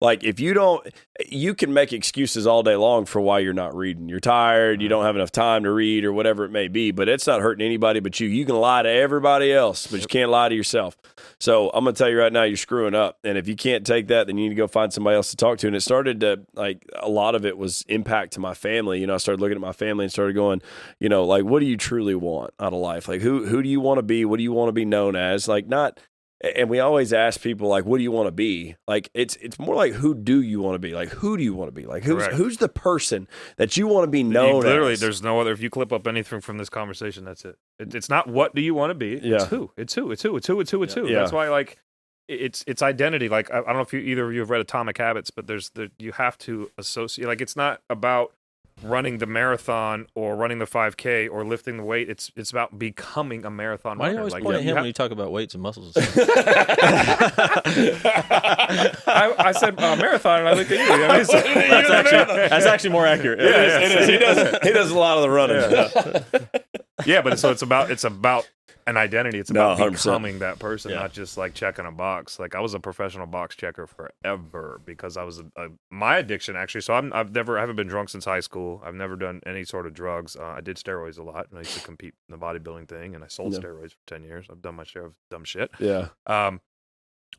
A: Like, if you can make excuses all day long for why you're not reading. You're tired, you don't have enough time to read, or whatever it may be, but it's not hurting anybody but you. You can lie to everybody else, but you can't lie to yourself. So I'm going to tell you right now, you're screwing up. And if you can't take that, then you need to go find somebody else to talk to. And it started to, like, a lot of it was impact to my family. I started looking at my family and started going, like, what do you truly want out of life? Like, who do you want to be? What do you want to be known as? Like, not... And we always ask people, like, what do you want to be? Like, it's more like, who do you want to be? Like, who do you want to be? Like, who's the person that you want to be known
C: literally,
A: as?
C: there's no other. If you clip up anything from this conversation, that's it. It's not what do you want to be. It's who. It's who.
A: Yeah.
C: That's why, like, it's identity. Like, I don't know if either of you have read Atomic Habits, but you have to associate. Like, it's not about running the marathon or running the 5K or lifting the weight. It's about becoming a marathon runner.
B: Why do you always point at him when you talk about weights and muscles?
C: I said marathon, and I looked at you. I mean,
B: that's actually more accurate.
A: It is. He does a lot of the running.
C: Yeah, but so it's about an identity. It's about
A: 100%.
C: becoming that person,
B: Yeah.
C: not just like checking a box. Like I was a professional box checker forever because I was my addiction actually. So I haven't been drunk since high school. I've never done any sort of drugs. I did steroids a lot, and I used to compete in the bodybuilding thing, and I sold steroids for 10 years. I've done my share of dumb shit.
A: Yeah.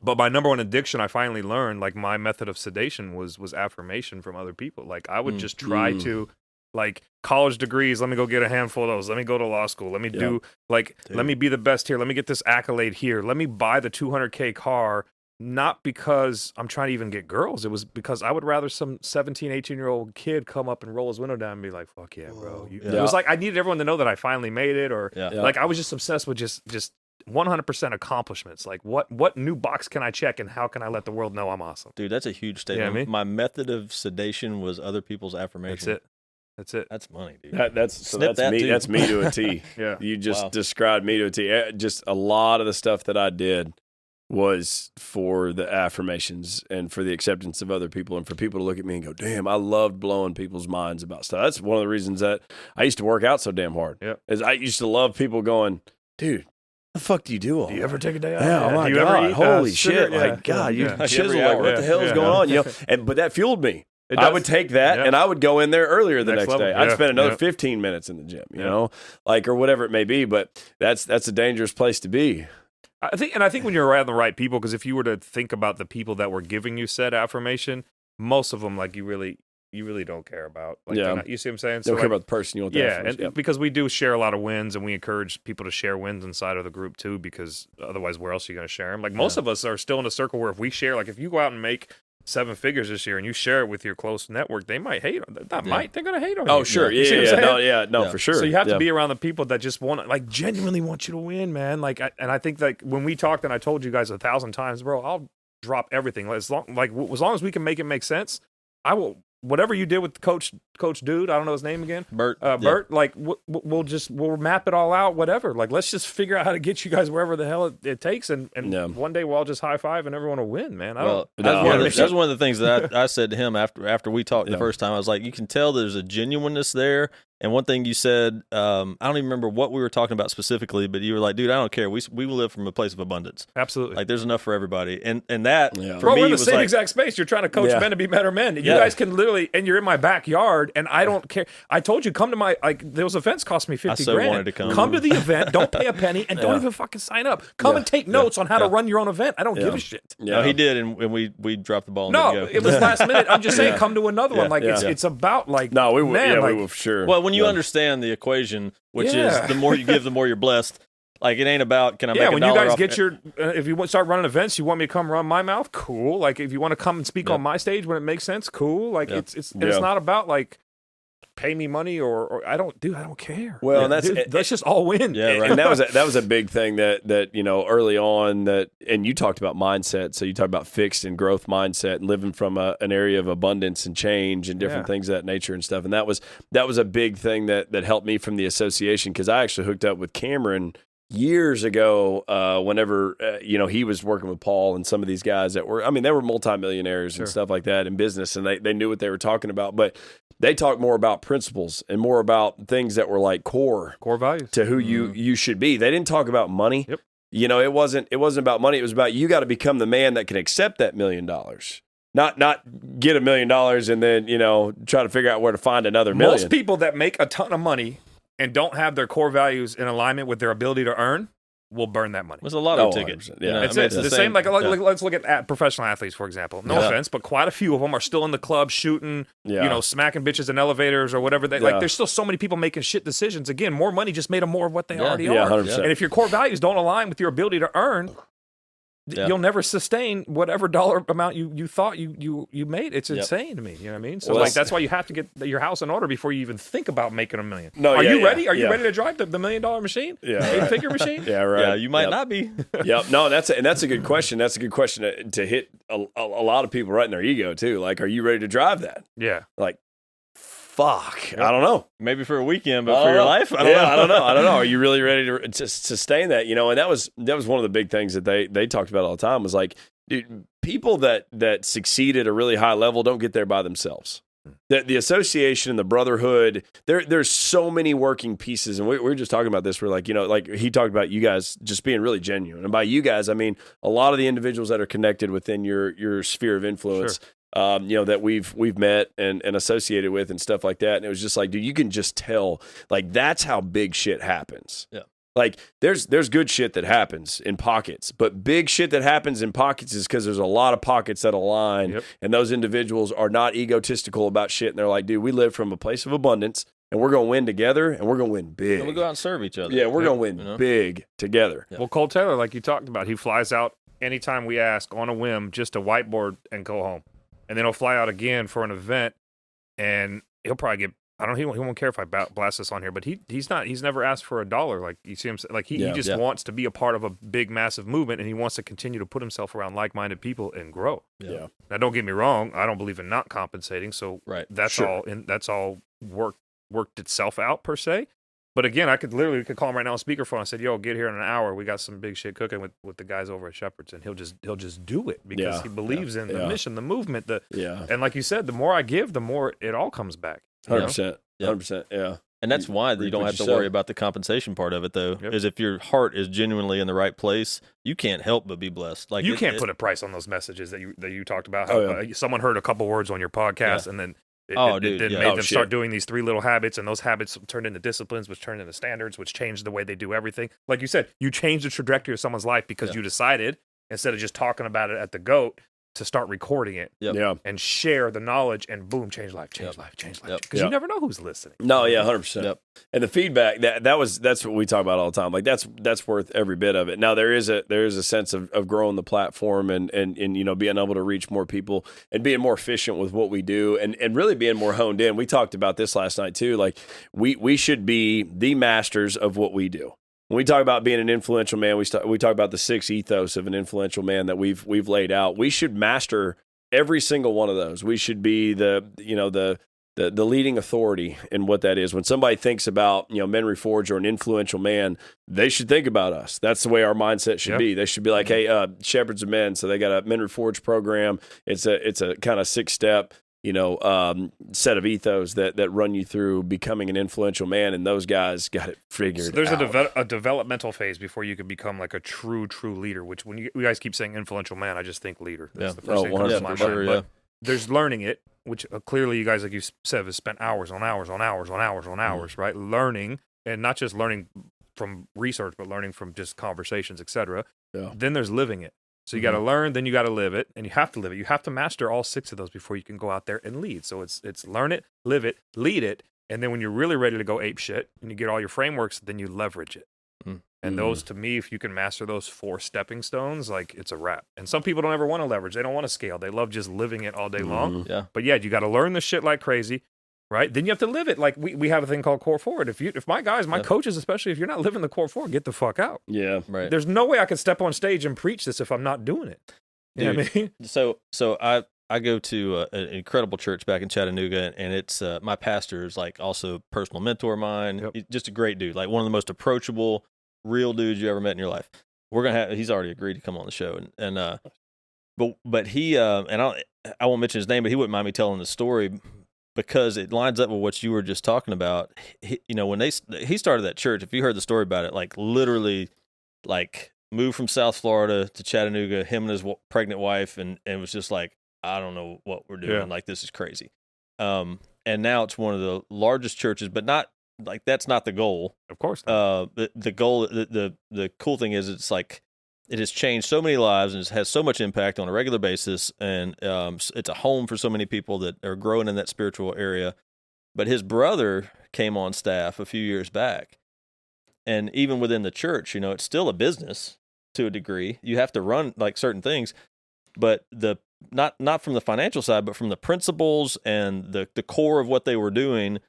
C: But my number one addiction, I finally learned, like my method of sedation was affirmation from other people. Like I would just try to, like college degrees, let me go get a handful of those. Let me go to law school. Let me do let me be the best here. Let me get this accolade here. Let me buy the $200K car. Not because I'm trying to even get girls. It was because I would rather some 17, 18-year-old kid come up and roll his window down and be like, fuck yeah, bro. It was like I needed everyone to know that I finally made it, or like I was just obsessed with just 100% accomplishments. Like what new box can I check, and how can I let the world know I'm awesome?
B: Dude, that's a huge statement.
C: You know what I mean?
B: My method of sedation was other people's affirmation.
C: That's it.
B: That's money, dude.
A: That's
B: that
A: me.
B: too.
A: That's me to a T.
C: Yeah.
A: You just described me to a T. Just a lot of the stuff that I did was for the affirmations and for the acceptance of other people, and for people to look at me and go, damn, I loved blowing people's minds about stuff. That's one of the reasons that I used to work out so damn hard.
C: Yeah.
A: Is I used to love people going, dude, the fuck do you do all
C: Do you
A: that?
C: ever take a day out?
A: Yeah, oh my
C: Do you
A: God,
C: ever eat,
A: holy
C: sugar?
A: shit!
C: Yeah.
A: Like God, you
C: Yeah.
A: chisel
B: Every
A: like
B: hour.
A: what the hell is going on? You know, but that fueled me.
C: It
A: I
C: does.
A: would take that
C: Yeah.
A: and I would go in there earlier the
C: Next
A: next
C: level.
A: day. I'd
C: Yeah.
A: spend another
C: Yeah.
A: 15 minutes in the gym, you
C: Yeah.
A: know, like or whatever it may be. But that's a dangerous place to be.
C: I think when you're around the right people, because if you were to think about the people that were giving you said affirmation, most of them like you really don't care about. Like,
A: Yeah.
C: you see what I'm saying?
A: Don't
C: like,
A: care about the person you want.
C: yeah,
A: first.
C: and because we do share a lot of wins, and we encourage people to share wins inside of the group too, because otherwise, where else are you going to share them? Like most of us are still in a circle where if we share, like if you go out and make 7 figures this year and you share it with your close network, they might hate on. They're going to hate on you.
A: Oh sure,
C: You see what I'm saying?
A: no, for sure.
C: So you have to be around the people that just want to, like, genuinely want you to win, man. Like, and I think like when we talked, and I told you guys 1,000 times, bro, I'll drop everything as long as we can make it make sense. I will. Whatever you did with Coach Dude, I don't know his name again,
B: Bert.
C: Bert. Like we'll map it all out. Whatever. Like let's just figure out how to get you guys wherever the hell it takes, and one day we'll all just high five and everyone will win, man.
B: That's one of the things that I said to him after we talked the first time. I was like, you can tell there's a genuineness there. And one thing you said, I don't even remember what we were talking about specifically, but you were like, dude, I don't care. We live from a place of abundance.
C: Absolutely.
B: Like there's enough for everybody. And that for
C: Bro,
B: me
C: we're in the
B: was
C: same
B: like,
C: exact space. You're trying to coach men to be better men. You guys can literally, and you're in my backyard, and I don't care. I told you, come to my, like, those events cost me 50 grand.
B: wanted to come.
C: Come to the event, don't pay a penny, and don't even fucking sign up. Come and take notes on how to run your own event. I don't give a shit.
B: No, he did, and we dropped the ball. And
C: No,
B: didn't go.
C: it was last minute. I'm just saying, come to another one. Like, it's about, like,
A: No, we will.
C: man,
A: We
C: like,
A: will for sure.
B: Well, when you understand the equation, which is the more you give, the more you're blessed. Like it ain't about can I make a dollar
C: when you guys
B: off
C: get your, if you start running events, you want me to come run my mouth, cool. Like if you want to come and speak on my stage when it makes sense, cool. Like it's not about like pay me money or I don't care.
A: Well, and
C: let's just all win.
B: Yeah, right.
A: And that was a big thing that you know early on and you talked about mindset. So you talked about fixed and growth mindset and living from an area of abundance and change and different things of that nature and stuff. And that was a big thing that helped me from the association, because I actually hooked up with Cameron years ago whenever he was working with Paul and some of these guys that were, I mean, they were multimillionaires and stuff like that in business, and they knew what they were talking about, but they talked more about principles and more about things that were like core
C: values
A: to who you should be. They didn't talk about money.
C: Yep.
A: You know, it wasn't about money. It was about you got to become the man that can accept that $1 million. Not get $1 million and then, try to figure out where to find another million.
C: Most people that make a ton of money and don't have their core values in alignment with their ability to earn will burn that money.
B: It's a lotto ticket.
A: 100%.
B: You know,
C: It's
B: I mean,
C: the same. Like, let's look at professional athletes, for example. No offense, but quite a few of them are still in the club shooting, smacking bitches in elevators or whatever. Like, there's still so many people making shit decisions. Again, more money just made them more of what they already are.
A: 100%.
C: And if your core values don't align with your ability to earn, you'll never sustain whatever dollar amount you thought you made. It's insane to me. You know what I mean? So that's why you have to get your house in order before you even think about making $1 million.
A: No,
C: are you ready? Are you
A: yeah.
C: ready to drive the $1 million machine?
A: Yeah,
C: the 8-figure machine?
A: Yeah, right.
B: Yeah, you might not be.
A: Yep. No, that's a good question. That's a good question to hit a lot of people right in their ego too. Like, are you ready to drive that?
C: Yeah.
A: Like, fuck. I don't know.
B: Maybe for a weekend, but for your life, I don't know.
A: I don't know. Are you really ready to sustain that? And that was one of the big things that they talked about all the time was like, dude, people that succeed at a really high level don't get there by themselves. The association and the brotherhood, there's so many working pieces. And we were just talking about this. We're like, like he talked about you guys just being really genuine. And by you guys, I mean a lot of the individuals that are connected within your sphere of influence, that we've met and associated with and stuff like that. And it was just like, dude, you can just tell, like, that's how big shit happens.
B: Yeah.
A: Like there's good shit that happens in pockets, but big shit that happens in pockets is because there's a lot of pockets that align, and those individuals are not egotistical about shit. And they're like, dude, we live from a place of abundance, and we're going to win together, and we're going to win big.
B: And we go out and serve each other.
A: Yeah, we're going to win big together.
C: Well, Cole Taylor, like you talked about, he flies out anytime we ask on a whim just to whiteboard and go home. And then he'll fly out again for an event, and he'll probably get, he won't care if I blast this on here, but he's never asked for $1. Like, you see him, like he just wants to be a part of a big, massive movement, and he wants to continue to put himself around like-minded people and grow.
A: Yeah.
C: Now, don't get me wrong, I don't believe in not compensating, so that's all worked itself out per se. But again, we could call him right now on speakerphone. I said, "Yo, get here in an hour. We got some big shit cooking with the guys over at Shepherd's," and he'll just do it because he believes in the mission, the movement. And like you said, the more I give, the more it all comes back.
A: 100%. 100%. Yeah.
B: And that's why you don't have to worry about the compensation part of it, though. Is if your heart is genuinely in the right place, you can't help but be blessed. Like
C: you can't put a price on those messages that you talked about. How someone heard a couple words on your podcast, and then it made them start doing these 3 little habits, and those habits turned into disciplines, which turned into standards, which changed the way they do everything. Like you said, you changed the trajectory of someone's life because you decided, instead of just talking about it at the GOAT, to start recording it and share the knowledge, and boom, change life. Because you never know who's listening.
A: No, 100%. And the feedback, that's what we talk about all the time. Like that's worth every bit of it. Now there is a sense of growing the platform and being able to reach more people and being more efficient with what we do and really being more honed in. We talked about this last night too. Like we should be the masters of what we do. When we talk about being an influential man, we talk about the 6 ethos of an influential man that we've laid out. We should master every single one of those. We should be the leading authority in what that is. When somebody thinks about Men Reforged or an influential man, they should think about us. That's the way our mindset should be. They should be like, hey, Shepherds of Men. So they got a Men Reforged program. It's a kind of 6-step set of ethos that run you through becoming an influential man, and those guys got it figured
C: out. So there's
A: a
C: developmental phase before you can become like a true leader, which when you guys keep saying influential man, I just think leader. That's the first thing that comes to my mind. But there's learning it, which clearly you guys, like you said, have spent hours on hours, right? Learning, and not just learning from research, but learning from just conversations, etc. Then there's living it. So you got to learn, then you got to live it, and you have to live it. You have to master all 6 of those before you can go out there and lead. So it's learn it, live it, lead it, and then when you're really ready to go ape shit and you get all your frameworks, then you leverage it. And those, to me, if you can master those 4 stepping stones, like, it's a wrap. And some people don't ever want to leverage. They don't want to scale. They love just living it all day long.
B: Yeah.
C: But you got to learn this shit like crazy. Right? Then you have to live it. Like we have a thing called Core Forward. If my guys, my coaches, especially, if you're not living the Core Forward, get the fuck out.
A: Yeah.
B: Right.
C: There's no way I could step on stage and preach this if I'm not doing it. You know what I mean?
B: So I go to an incredible church back in Chattanooga, and it's my pastor is like also a personal mentor of mine. He's just a great dude, like one of the most approachable, real dudes you ever met in your life. He's already agreed to come on the show, but he and I won't mention his name, but he wouldn't mind me telling the story, because it lines up with what you were just talking about. When he started that church, if you heard the story about it, like literally, like moved from South Florida to Chattanooga, him and his pregnant wife, and it was just like, I don't know what we're doing.
C: Yeah.
B: Like, this is crazy. And now it's one of the largest churches, but not like that's not the goal.
C: Of course not.
B: The goal, the cool thing is, it's like it has changed so many lives and it has so much impact on a regular basis. And it's a home for so many people that are growing in that spiritual area. But his brother came on staff a few years back. And even within the church, it's still a business to a degree. You have to run like certain things, but not from the financial side, but from the principles and the core of what they were doing.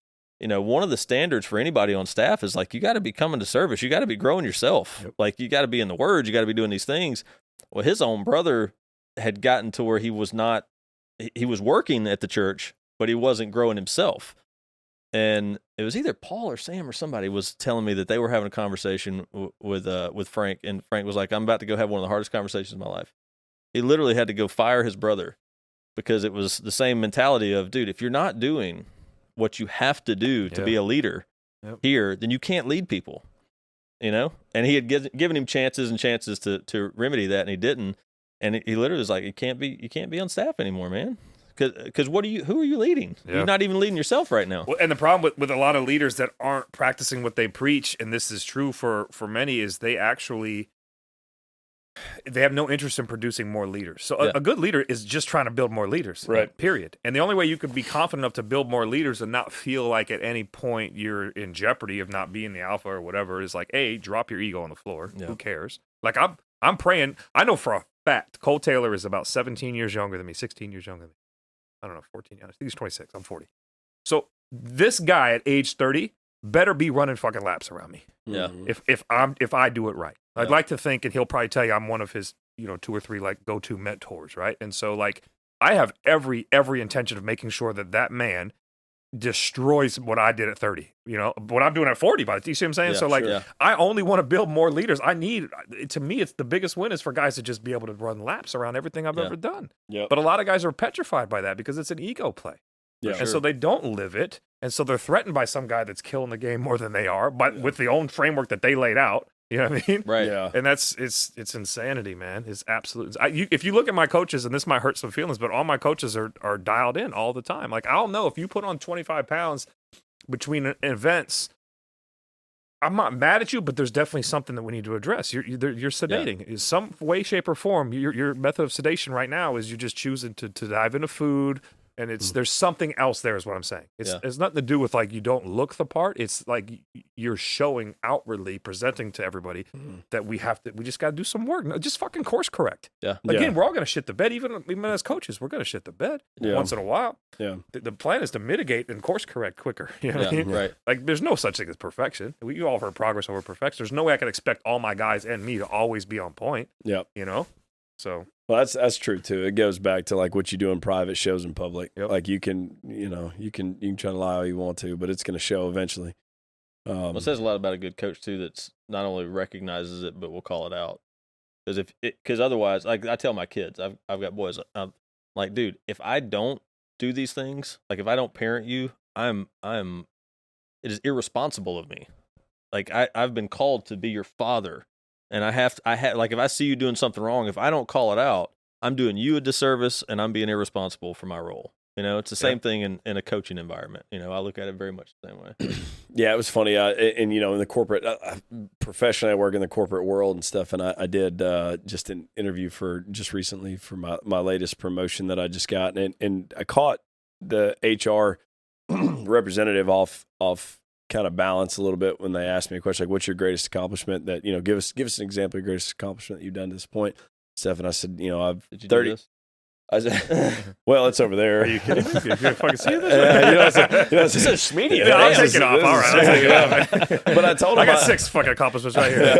B: One of the standards for anybody on staff is like, you got to be coming to service. You got to be growing yourself.
C: Yep.
B: Like, you got to be in the Word. You got to be doing these things. Well, his own brother had gotten to where he was working at the church, but he wasn't growing himself. And it was either Paul or Sam or somebody was telling me that they were having a conversation with Frank, and Frank was like, I'm about to go have one of the hardest conversations of my life. He literally had to go fire his brother because it was the same mentality of, dude, if you're not doing what you have to do to be a leader here, then you can't lead people, you know? And he had given him chances and chances to remedy that, and he didn't. And he literally was like, you can't be on staff anymore, man. Because who are you leading? Yeah. You're not even leading yourself right now.
C: Well, and the problem with a lot of leaders that aren't practicing what they preach, and this is true for many, is they have no interest in producing more leaders. So a good leader is just trying to build more leaders,
A: right?
C: Period. And the only way you could be confident enough to build more leaders and not feel like at any point you're in jeopardy of not being the alpha or whatever is like, hey, drop your ego on the floor. Yeah. Who cares? Like I'm praying. I know for a fact Cole Taylor is about 17 years younger than me, 16 years younger than me. I don't know, 14. I think he's 26. I'm 40. So this guy at age 30 better be running fucking laps around me.
B: Yeah.
C: If I do it right. I'd like to think, and he'll probably tell you I'm one of his, 2 or 3 like go-to mentors, right? And so like I have every intention of making sure that man destroys what I did at 30, what I'm doing at 40, you see what I'm saying?
B: Yeah,
C: so like,
B: sure.
C: I only want to build more leaders. To me, it's the biggest win is for guys to just be able to run laps around everything I've ever done.
A: Yep.
C: But a lot of guys are petrified by that because it's an ego play.
A: Yeah.
C: And so they don't live it. And so they're threatened by some guy that's killing the game more than they are, but with the own framework that they laid out. You know what I mean?
B: Right.
A: Yeah.
C: And it's insanity, man. It's absolute. If you look at my coaches, and this might hurt some feelings, but all my coaches are dialed in all the time. Like, I'll know if you put on 25 pounds between events, I'm not mad at you, but there's definitely something that we need to address. You're sedating. In some way, shape, or form, your method of sedation right now is you're just choosing to dive into food. And there's something else there is what I'm saying. It's nothing to do with like you don't look the part. It's like you're showing outwardly, presenting to everybody that we just got to do some work. No, just fucking course correct.
B: Yeah.
C: Again, we're all going to shit the bed. Even as coaches, we're going to shit the bed once in a while.
A: Yeah.
C: The plan is to mitigate and course correct quicker. You know what I mean?
B: Right.
C: Like there's no such thing as perfection. We all heard progress over perfection. There's no way I can expect all my guys and me to always be on point.
A: Yep.
C: So.
A: Well, that's true too. It goes back to like what you do in private shows in public.
C: Yep.
A: Like you can try to lie all you want to, but it's going to show eventually.
B: Well, it says a lot about a good coach too. That's not only recognizes it, but will call it out. Because otherwise, like I tell my kids, I've got boys. I'm like, dude, if I don't do these things, like if I don't parent you, it is irresponsible of me. Like I've been called to be your father. And I have like if I see you doing something wrong, if I don't call it out, I'm doing you a disservice and I'm being irresponsible for my role. It's the same thing in a coaching environment. I look at it very much the same way.
A: Yeah, it was funny. In the corporate, professionally, I work in the corporate world and stuff. And I did just an interview just recently for my latest promotion that I just got. And I caught the HR representative off kind of balance a little bit when they asked me a question like, what's your greatest accomplishment that, give us an example of your greatest accomplishment that you've done to this point, Steph. And I said, I've
B: Did you
A: 30.
B: Do this?
A: I said, well, it's over there.
C: Are you kidding me? You fucking see this?
A: This is Schmeedy.
C: Yeah, I'll take it off. All right, I'll take it off.
A: But I told him
C: I got 6 fucking accomplishments right here.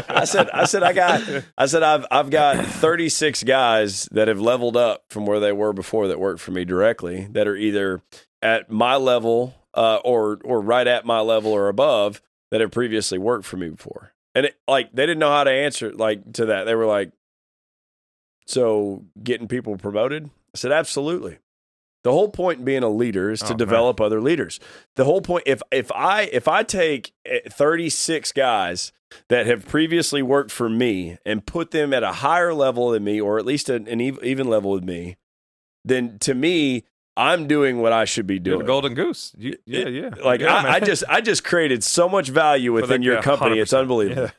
A: I said I've got 36 guys that have leveled up from where they were before that worked for me directly that are either at my level or right at my level or above that have previously worked for me before. And they didn't know how to answer to that. They were like, so getting people promoted? I said, absolutely. The whole point in being a leader is to develop other leaders. The whole point, if I take 36 guys that have previously worked for me and put them at a higher level than me, or at least an even level with me, then to me, I'm doing what I should be doing.
C: You're the golden goose.
A: I just created so much value within your company. 100%. It's unbelievable.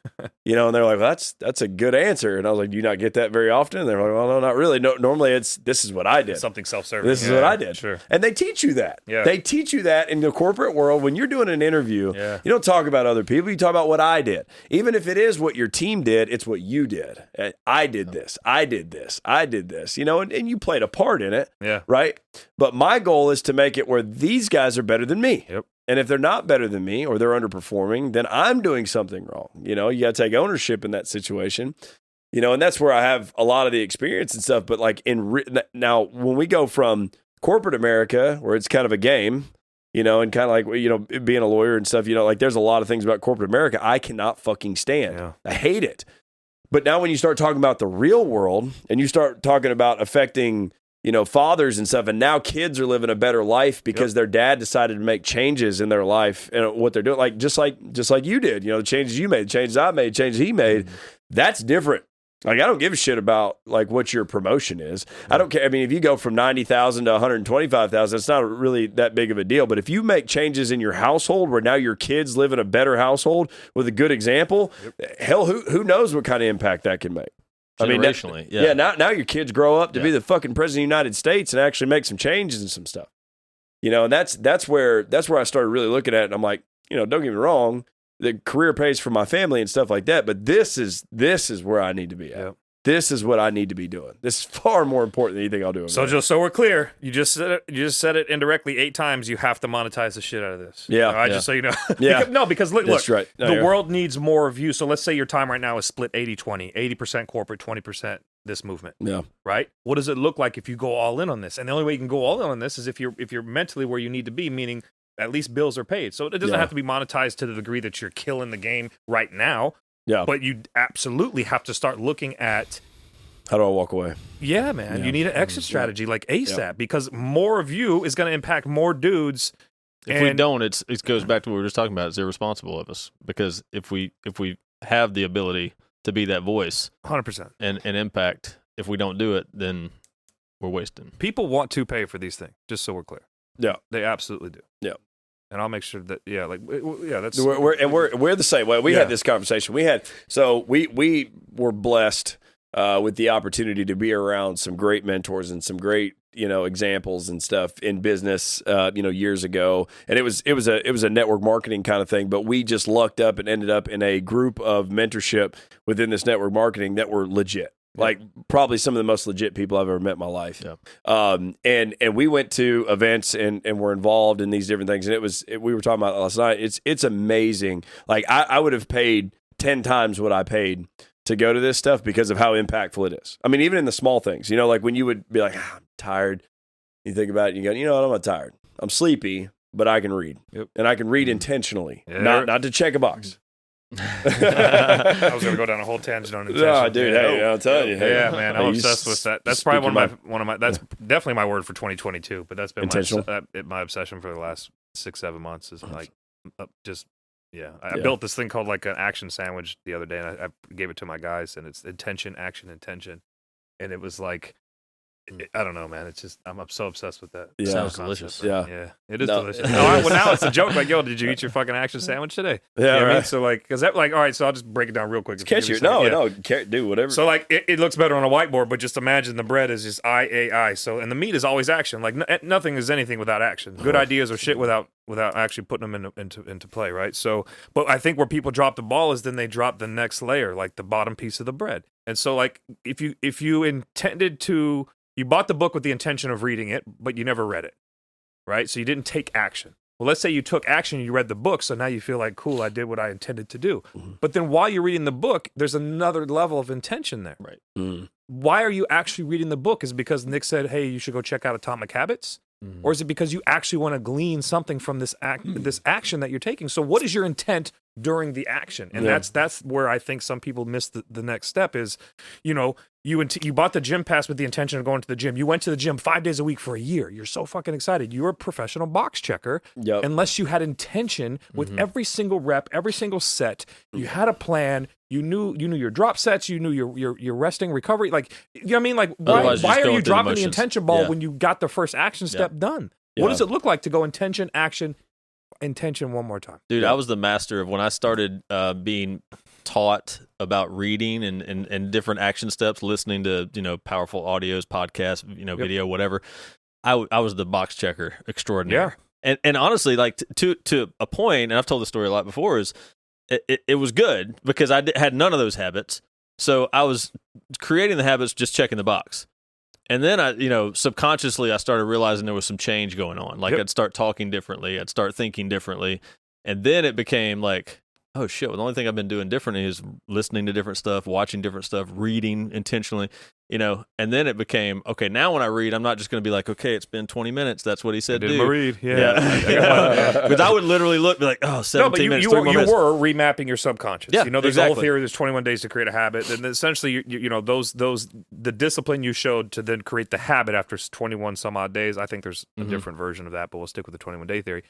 A: Yeah. And they're like, well, that's a good answer. And I was like, do you not get that very often? And they're like, well, no, not really. No, normally this is what I did.
C: Something self-serving.
A: This is what I did.
C: Sure.
A: And they teach you that.
C: Yeah.
A: They teach you that in the corporate world. When you're doing an interview, you don't talk about other people. You talk about what I did. Even if it is what your team did, it's what you did. I did this. I did this. I did this. And you played a part in it.
C: Yeah.
A: Right? But my goal is to make it where these guys are better than me.
C: Yep.
A: And if they're not better than me or they're underperforming, then I'm doing something wrong. You got to take ownership in that situation. And that's where I have a lot of the experience and stuff. But like now, when we go from corporate America, where it's kind of a game, and kind of like, being a lawyer and stuff, like there's a lot of things about corporate America I cannot fucking stand.
C: Yeah.
A: I hate it. But now when you start talking about the real world and you start talking about affecting fathers and stuff, and now kids are living a better life because their dad decided to make changes in their life and what they're doing, like just like you did. The changes you made, the changes I made, changes he made. That's different. Like, I don't give a shit about like what your promotion is. I don't care. I mean, if you go from 90,000 to 125,000, it's not really that big of a deal. But if you make changes in your household where now your kids live in a better household with a good example, hell, who knows what kind of impact that can make? I mean,
B: generationally,
A: now your kids grow up to be the fucking president of the United States and actually make some changes and some stuff. And that's where I started really looking at it. And I'm like, don't get me wrong, the career pays for my family and stuff like that, but this is where I need to be at. Yep. This is what I need to be doing. This is far more important than anything I'll do.
C: So just so we're clear, you just said it indirectly 8 times. You have to monetize the shit out of this.
A: Yeah.
C: All right, just so you know.
A: Yeah.
C: because look,
A: right.
C: The world needs more of you. So let's say your time right now is split 80-20, 80% corporate, 20% this movement.
A: Yeah.
C: Right? What does it look like if you go all in on this? And the only way you can go all in on this is if you're mentally where you need to be, meaning at least bills are paid. So it doesn't have to be monetized to the degree that you're killing the game right now.
A: Yeah.
C: But you absolutely have to start looking at,
A: how do I walk away?
C: Yeah, man. Yeah. You need an exit strategy like ASAP because more of you is going to impact more dudes.
B: If we don't, it goes back to what we were just talking about. It's irresponsible of us because if we have the ability to be that voice,
C: 100%,
B: and impact, if we don't do it, then we're wasting.
C: People want to pay for these things, just so we're clear.
A: Yeah,
C: they absolutely do.
A: Yeah.
C: And I'll make sure that that's
A: we're the same way. We had this conversation. We were blessed with the opportunity to be around some great mentors and some great examples and stuff in business years ago, and it was a network marketing kind of thing, but we just lucked up and ended up in a group of mentorship within this network marketing that were legit. Like probably some of the most legit people I've ever met in my life. Yeah. And we went to events and were involved in these different things. And we were talking about it last night. It's amazing. Like I would have paid 10 times what I paid to go to this stuff because of how impactful it is. I mean, even in the small things, like when you would be like, I'm tired. You think about it and you go, what? I'm not tired. I'm sleepy, but I can read. Yep. And I can read intentionally, not to check a box.
C: I was going to go down a whole tangent on intention.
A: No, dude, hey, I'll tell you. Hey,
C: yeah, man, I'm obsessed with that. That's probably one of my. That's definitely my word for 2022. But that's been my obsession for the last 6-7 months. Is like just I built this thing called like an action sandwich the other day, and I gave it to my guys, and it's intention, action, intention, and it was like. I don't know, man. It's just I'm so obsessed with that.
B: Yeah, sounds delicious.
C: Yeah, it is delicious. Well, now it's a joke. Like, yo, did you eat your fucking action sandwich today?
A: Yeah,
C: right. I mean? So like, because that like, all right. So I'll just break it down real quick.
A: Do whatever.
C: So like, it looks better on a whiteboard, but just imagine the bread is just I. So and the meat is always action. Like nothing is anything without action. Good ideas are shit without actually putting them into play, right? So, but I think where people drop the ball is then they drop the next layer, like the bottom piece of the bread. And so like, if you intended to. You bought the book with the intention of reading it, but you never read it, right? So you didn't take action. Well, let's say you took action, you read the book, so now you feel like, cool, I did what I intended to do. Mm-hmm. But then while you're reading the book, there's another level of intention there.
B: Right.
A: Mm-hmm.
C: Why are you actually reading the book? Is it because Nick said, hey, you should go check out Atomic Habits? Mm-hmm. Or is it because you actually want to glean something from this action that you're taking? So what is your intent during the action? And that's where I think some people miss the next step is, you bought the gym pass with the intention of going to the gym. You went to the gym 5 days a week for a year. You're so fucking excited. You're a professional box checker.
A: Yep.
C: Unless you had intention with every single rep, every single set, you had a plan. You knew your drop sets. You knew your resting recovery. Like, you know what I mean? Like, why are you dropping the intention ball when you got the first action step done? Yeah. What does it look like to go intention, action, intention one more time?
B: Dude, I was the master of when I started being taught about reading and different action steps, listening to powerful audios, podcasts, video, whatever. I was the box checker extraordinaire. Yeah. And honestly, like to a point, and I've told the story a lot before, is it was good because I had none of those habits. So I was creating the habits, just checking the box. And then subconsciously I started realizing there was some change going on. Like I'd start talking differently. I'd start thinking differently. And then it became like, oh shit, well, the only thing I've been doing differently is listening to different stuff, watching different stuff, reading intentionally, and then it became, okay, now when I read, I'm not just going to be like, okay, it's been 20 minutes. That's what he said,
C: Did
B: do.
C: read,
B: Yeah. Because I would literally be like, oh, 17 minutes,
C: you
B: 3 more minutes.
C: were remapping your subconscious.
B: Yeah,
C: there's
B: exactly.
C: a whole theory, there's 21 days to create a habit. And essentially, the discipline you showed to then create the habit after 21 some odd days, I think there's a different version of that, but we'll stick with the 21-day theory.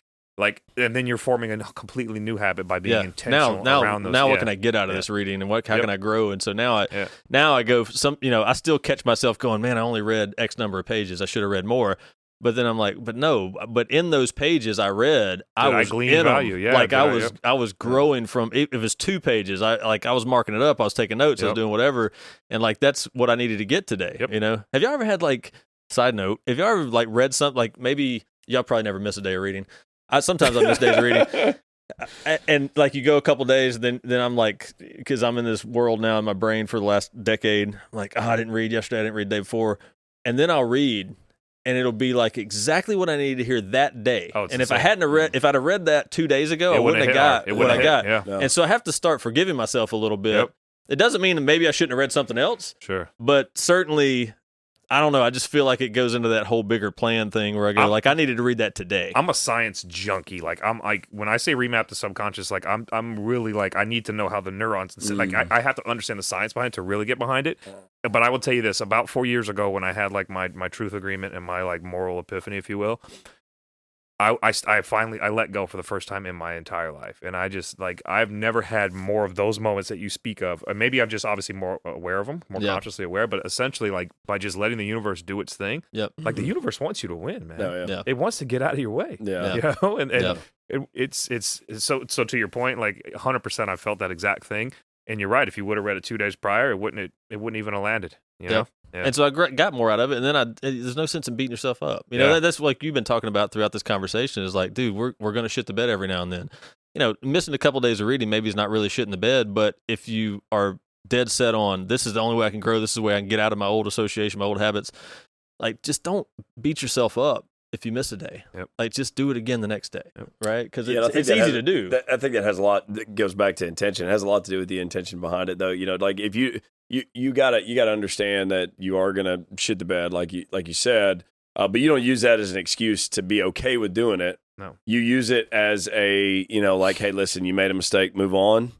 C: And then you're forming a completely new habit by being intentional around those.
B: Now what can I get out of this reading, and how can I grow? And so now I go I still catch myself going, man, I only read X number of pages. I should have read more. But then I'm like, but in those pages I read, I gleaned in value. Yeah, like I was growing from. If it's 2 pages, I was marking it up. I was taking notes. I was doing whatever, and that's what I needed to get today. Have y'all ever had side note? Have y'all ever read something maybe y'all probably never miss a day of reading. Sometimes I miss days of reading, and you go a couple days, then I'm because I'm in this world now in my brain for the last decade. I'm like, I didn't read yesterday, I didn't read the day before, and then I'll read, and it'll be exactly what I needed to hear that day.
C: Oh,
B: and if I'd have read that 2 days ago, I wouldn't have got what I got.
C: Yeah.
B: And so I have to start forgiving myself a little bit.
C: Yep.
B: It doesn't mean that maybe I shouldn't have read something else.
C: Sure,
B: but certainly. I don't know. I just feel like it goes into that whole bigger plan thing where I go, I needed to read that today.
C: I'm a science junkie. When I say remap the subconscious, I'm really I need to know how the neurons, I have to understand the science behind it to really get behind it. But I will tell you this, about 4 years ago when I had my truth agreement and my moral epiphany, if you will, I finally let go for the first time in my entire life, and I just I've never had more of those moments that you speak of. Maybe I'm just obviously more aware of them, more consciously aware. But essentially, by just letting the universe do its thing, the universe wants you to win, man. It wants to get out of your way. And it's so to your point, 100%. I felt that exact thing, and you're right. If you would have read it 2 days prior, it wouldn't even have landed. You know? Yeah.
B: And so I got more out of it, and then there's no sense in beating yourself up. That's what you've been talking about throughout this conversation is dude, we're going to shit the bed every now and then. Missing a couple days of reading maybe is not really shitting the bed, but if you are dead set on this is the only way I can grow, this is the way I can get out of my old association, my old habits, just don't beat yourself up if you miss a day. Just do it again the next day, right? Because it's easy to do.
A: I think that has a lot. That goes back to intention. It has a lot to do with the intention behind it, though. If you gotta understand that you are gonna shit the bed, like you said, but you don't use that as an excuse to be okay with doing it.
C: No,
A: you use it as a hey, listen, you made a mistake, move on,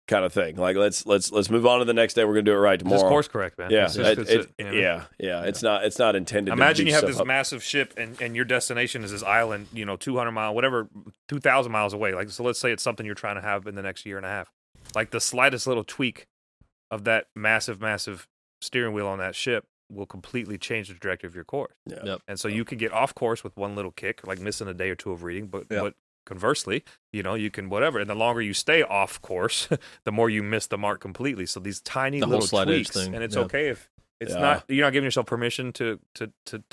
A: kind of thing. Let's move on to the next day. We're gonna do it right tomorrow.
C: Just course correct, man.
A: Yeah,
C: It's
A: It's not intended.
C: Imagine
A: to
C: you have this massive ship, and your destination is this island, 200 miles, whatever, 2,000 miles away. So let's say it's something you're trying to have in the next year and a half. The slightest little tweak of that massive steering wheel on that ship will completely change the trajectory of your course. And so you could get off course with one little kick, missing a day or two of reading, but conversely, you can whatever. And the longer you stay off course, the more you miss the mark completely. So these tiny little tweaks, and it's okay if it's not, you're not giving yourself permission to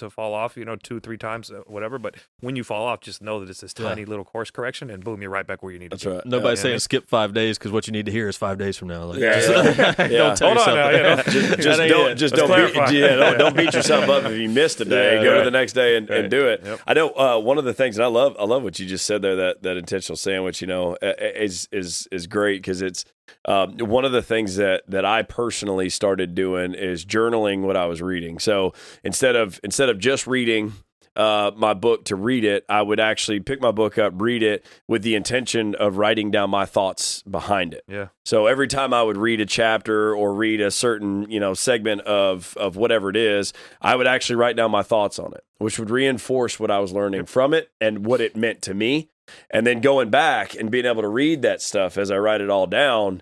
C: fall off, 2-3 times, whatever. But when you fall off, just know that it's this tiny little course correction, and boom, you're right back where you need to be.
A: Right.
B: Nobody's saying skip 5 days because what you need to hear is 5 days from now.
C: Don't tell
A: Hold on now. Don't beat yourself up if you missed a day. Go to the next day and do it. I know one of the things, and I love what you just said there. That intentional sandwich, is great because it's. One of the things that I personally started doing is journaling what I was reading. So instead of just reading my book to read it, I would actually pick my book up, read it with the intention of writing down my thoughts behind it.
C: Yeah.
A: So every time I would read a chapter or read a certain, segment of whatever it is, I would actually write down my thoughts on it, which would reinforce what I was learning from it and what it meant to me. And then going back and being able to read that stuff as I write it all down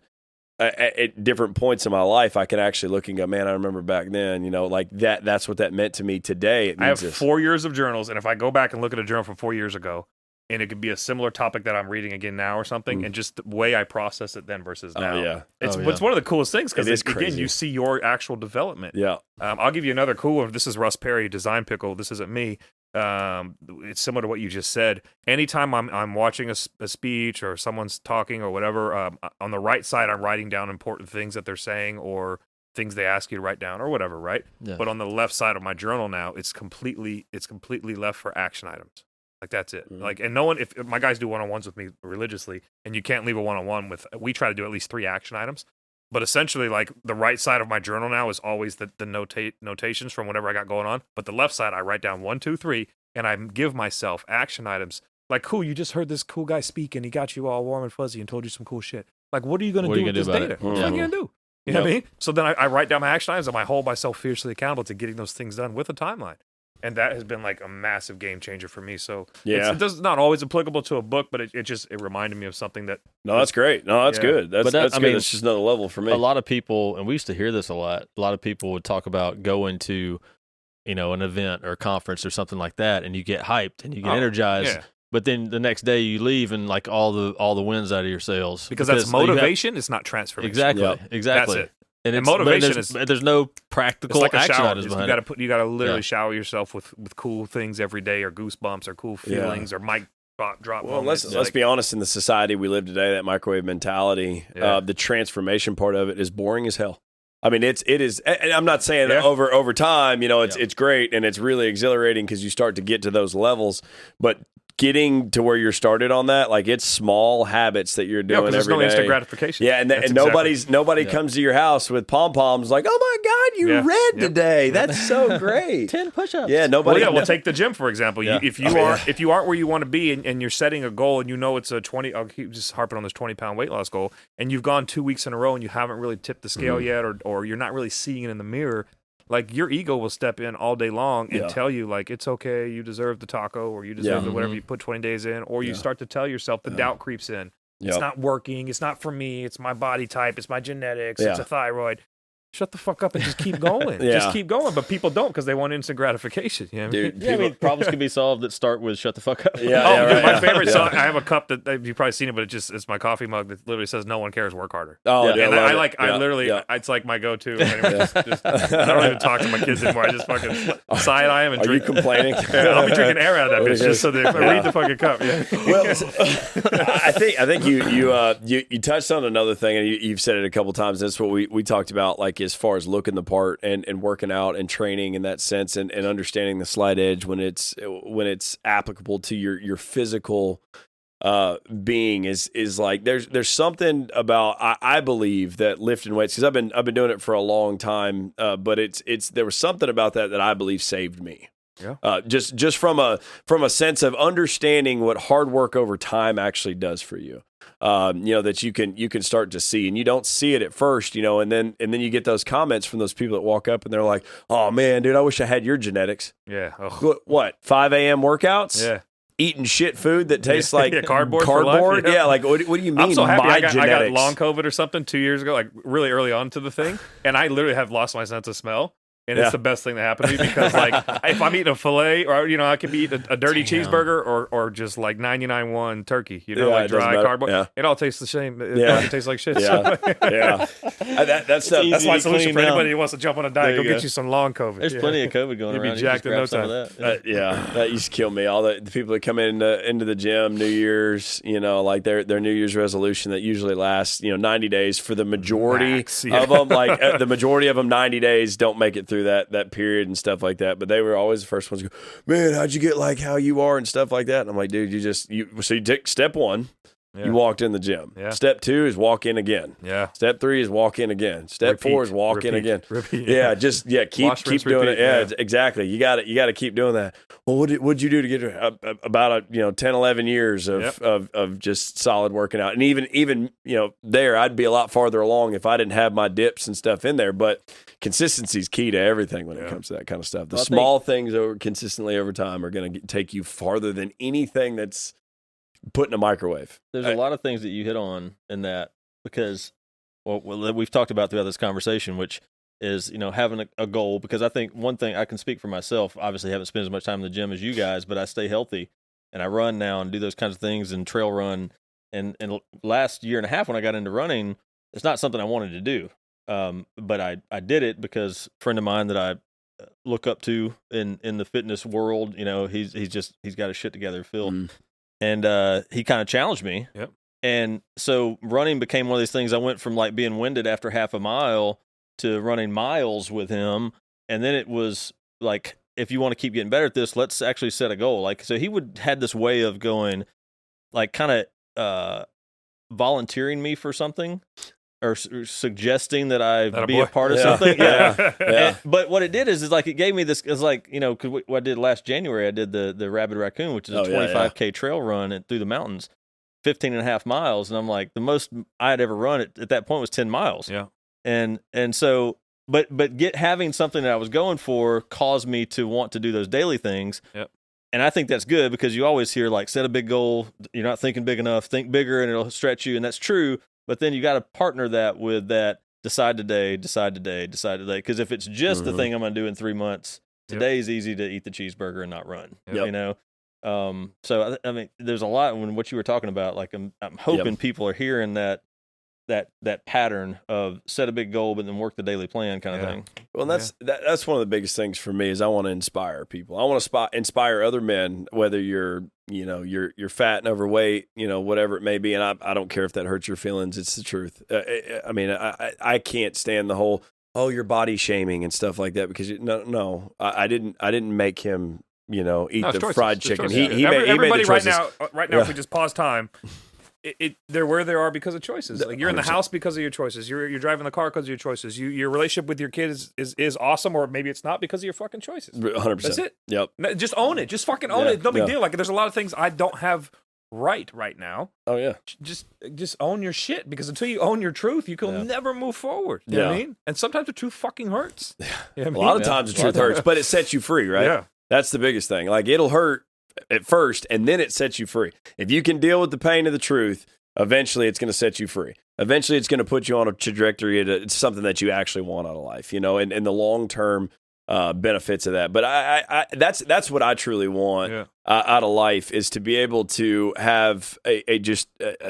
A: at different points in my life, I can actually look and go, man, I remember back then, that's what that meant to me today.
C: I have 4 years of journals, and if I go back and look at a journal from 4 years ago, and it could be a similar topic that I'm reading again now or something, and just the way I process it then versus now. It's one of the coolest things because, again, you see your actual development.
A: Yeah.
C: I'll give you another cool one. This is Russ Perry, Design Pickle. This isn't me. It's similar to what you just said. Anytime I'm watching a speech or someone's talking or whatever, on the right side, I'm writing down important things that they're saying or things they ask you to write down or whatever, right? Yeah. But on the left side of my journal now, it's completely left for action items. Like that's it.
A: Mhm.
C: Like, and no one, if my guys do one-on-ones with me religiously, and you can't leave a one-on-one with, we try to do at least 3 action items. But essentially, like the right side of my journal now is always the notations from whatever I got going on. But the left side, I write down 1, 2, 3, and I give myself action items. Like, cool, you just heard this cool guy speak, and he got you all warm and fuzzy and told you some cool shit. Like, what are you going to do with this data? What are you going to do? You know what I mean? So then I write down my action items, and I hold myself fiercely accountable to getting those things done with a timeline. And that has been like a massive game changer for me. So it's not always applicable to a book, but it reminded me of something that.
A: No, that's great. No, that's good. That's good. That's just another level for me.
B: A lot of people, and we used to hear this a lot. A lot of people would talk about going to, an event or a conference or something like that, and you get hyped and you get energized. Yeah. But then the next day you leave and like all the winds out of your sails
C: because that's motivation. It's not transformation.
B: Exactly. Exactly.
C: That's it.
B: And
C: motivation
B: there's no practical
C: it's like a shower. You got to literally shower yourself with cool things every day, or goosebumps, or cool feelings, or mic drop.
A: Well, let's be honest. In the society we live today, that microwave mentality, the transformation part of it is boring as hell. I mean, it is. And I'm not saying that over time, it's great and it's really exhilarating because you start to get to those levels, but getting to where you're started on that, like it's small habits that you're doing every day.
C: There's no instant gratification.
A: Yeah, and nobody comes to your house with pom poms like, oh my God, you read today. That's so great.
B: 10 push-ups.
A: Yeah, nobody.
C: We'll take the gym for example. Yeah. If you aren't where you want to be and you're setting a goal and it's a 20, I'll keep just harping on this 20-pound weight loss goal, and you've gone 2 weeks in a row and you haven't really tipped the scale yet, or you're not really seeing it in the mirror. Like your ego will step in all day long and tell you like it's okay, you deserve the taco, or you deserve the whatever you put 20 days in, or you start to tell yourself the doubt creeps in. It's not working. It's not for me. It's my body type. It's my genetics. It's a thyroid. Shut the fuck up and just keep going. Just keep going. But people don't because they want instant gratification. You know what I mean?
B: Problems can be solved that start with shut the fuck up.
C: Dude, my favorite song, I have a cup that you've probably seen it, but it's my coffee mug that literally says "No one cares, work harder."
A: Oh,
C: and I literally, it's like my go-to. Anyway, I don't even talk to my kids anymore. I just fucking side eye them and drink.
A: Are you complaining?
C: I'll be drinking air out of that bitch just so they read the fucking cup. Yeah.
A: Well, I think you touched on another thing, and you've said it a couple times. That's what we talked about, like as far as looking the part and working out and training in that sense, and understanding the slight edge when it's applicable to your physical being is like there's something about I believe that lifting weights, because I've been doing it for a long time, but there was something about that I believe saved me. Yeah. Just from a sense of understanding what hard work over time actually does for you. That you can start to see, and you don't see it at first, and then you get those comments from those people that walk up and they're like, "Oh man, dude, I wish I had your genetics."
C: Yeah.
A: What 5 a.m. workouts?
C: Yeah.
A: Eating shit food that tastes like
C: cardboard.
A: Yeah. Like what do you mean?
C: I'm so happy I
A: genetics?
C: got long COVID or something 2 years ago, like really early on to the thing, and I literally have lost my sense of smell. And it's the best thing that happened to me because, like, if I'm eating a filet, or I could be eating a dirty cheeseburger, or just like 99.1 turkey, like dry cardboard. It all tastes the same. It tastes like shit.
A: Yeah, that's
C: my solution for anybody who wants to jump on a diet. Go get you some long COVID.
B: There's plenty of COVID going around.
C: You'd be jacked in no time.
A: That used to kill me. All the people that come into the gym, New Year's, like their New Year's resolution that usually lasts 90 days for the majority of them. Like the majority of them, 90 days don't make it through that period and stuff like that, but they were always the first ones to go, man, how'd you get like how you are and stuff like that? And I'm like, dude, so you take step 1, you walked in the gym. Yeah. Step 2 is walk in again.
C: Yeah.
A: Step 3 is walk in again. Step 4 is walk in again.
C: Repeat.
A: Yeah, just keep doing it. Yeah, exactly. You got to keep doing that. Well, what'd you do to get about 10, 11 years of just solid working out? And even there, I'd be a lot farther along if I didn't have my dips and stuff in there. But consistency is key to everything when it comes to that kind of stuff. The small things consistently over time are going to take you farther than anything that's put in a microwave.
B: There's a lot of things that you hit on in that, because we've talked about throughout this conversation, which is having a goal. Because I think one thing, I can speak for myself, obviously haven't spent as much time in the gym as you guys, but I stay healthy and I run now and do those kinds of things and trail run. And last year and a half when I got into running, it's not something I wanted to do. But I did it because a friend of mine that I look up to in the fitness world, he's got his shit together, Phil. And he kind of challenged me.
C: Yep.
B: And so running became one of these things. I went from like being winded after half a mile to running miles with him. And then it was like if you want to keep getting better at this, let's actually set a goal. Like, so he had this way of going, like, kind of volunteering me for something or suggesting that I be a part of something. Yeah. But what it did is like, it gave me this, it's like, you know, cause what I did last January, I did the Rabid Raccoon, which is a 25K trail run through the mountains, 15 and a half miles. And I'm like, the most I had ever run at that point was 10 miles.
C: Yeah.
B: And so, but having something that I was going for caused me to want to do those daily things.
C: Yep.
B: And I think that's good because you always hear like, set a big goal. You're not thinking big enough, think bigger and it'll stretch you. And that's true. But then you got to partner that with that decide today. Because if it's just the thing I'm going to do in 3 months, today's easy to eat the cheeseburger and not run, you know? So I mean, there's a lot when what you were talking about, like I'm hoping people are hearing that pattern of set a big goal, but then work the daily plan kind of thing.
A: Well, that's one of the biggest things for me is I want to inspire people. I want to inspire other men, whether you're fat and overweight, you know, whatever it may be. And I don't care if that hurts your feelings. It's the truth. I mean, I can't stand the whole, you're body shaming and stuff like that because I didn't make him, you know, eat the fried chicken.
C: Everybody
A: right now,
C: if we just pause time, they're where they are because of choices. Like you're in the house because of your choices. You're driving the car because of your choices. Your relationship with your kids is awesome, or maybe it's not because of your fucking choices.
A: 100%.
C: That's it.
A: Yep.
C: Just own it. Just fucking own it. No big deal. Like there's a lot of things I don't have right now.
A: Oh yeah.
C: Just own your shit, because until you own your truth, you can never move forward. You know what I mean? And sometimes the truth fucking hurts. You know
A: a lot of times the truth hurts, but it sets you free, right?
C: Yeah.
A: That's the biggest thing. Like it'll hurt at first, and then it sets you free. If you can deal with the pain of the truth, eventually it's going to set you free. Eventually it's going to put you on a trajectory to something that you actually want out of life, you know, and the long-term benefits of that. But I that's what I truly want out of life, is to be able to have a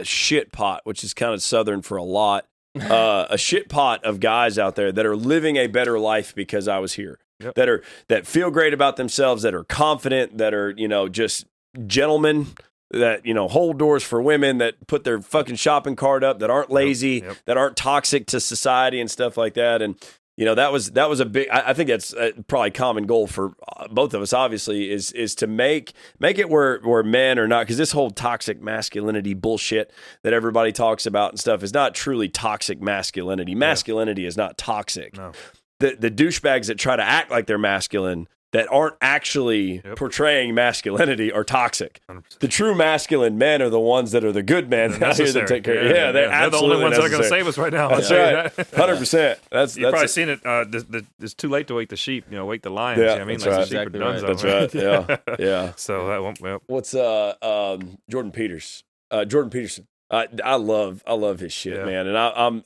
A: shit pot, which is kind of Southern for a lot, a shit pot of guys out there that are living a better life because I was here. Yep. That feel great about themselves, that are confident, that are, you know, just gentlemen, that, you know, hold doors for women, that put their fucking shopping cart up, that aren't lazy, that aren't toxic to society and stuff like that. And, you know, that was a big, I think that's probably a common goal for both of us, obviously, is to make it where men are not, because this whole toxic masculinity bullshit that everybody talks about and stuff is not truly toxic masculinity. Masculinity is not toxic. No. The douchebags that try to act like they're masculine, that aren't actually portraying masculinity, are toxic. 100%. The true masculine men are the ones that are the good men out here that take care. Yeah, they're
C: the only ones that are going to save us right now.
A: That's right, 100%.
C: You've probably seen it. It's too late to wake the sheep. You know, wake the lions.
A: Yeah,
C: you know I mean,
A: that's
C: like
A: right.
C: the sheep
A: Exactly
C: are done.
A: That's right. Yeah.
C: So that won't.
A: What's Jordan Peterson? I love his shit, man. And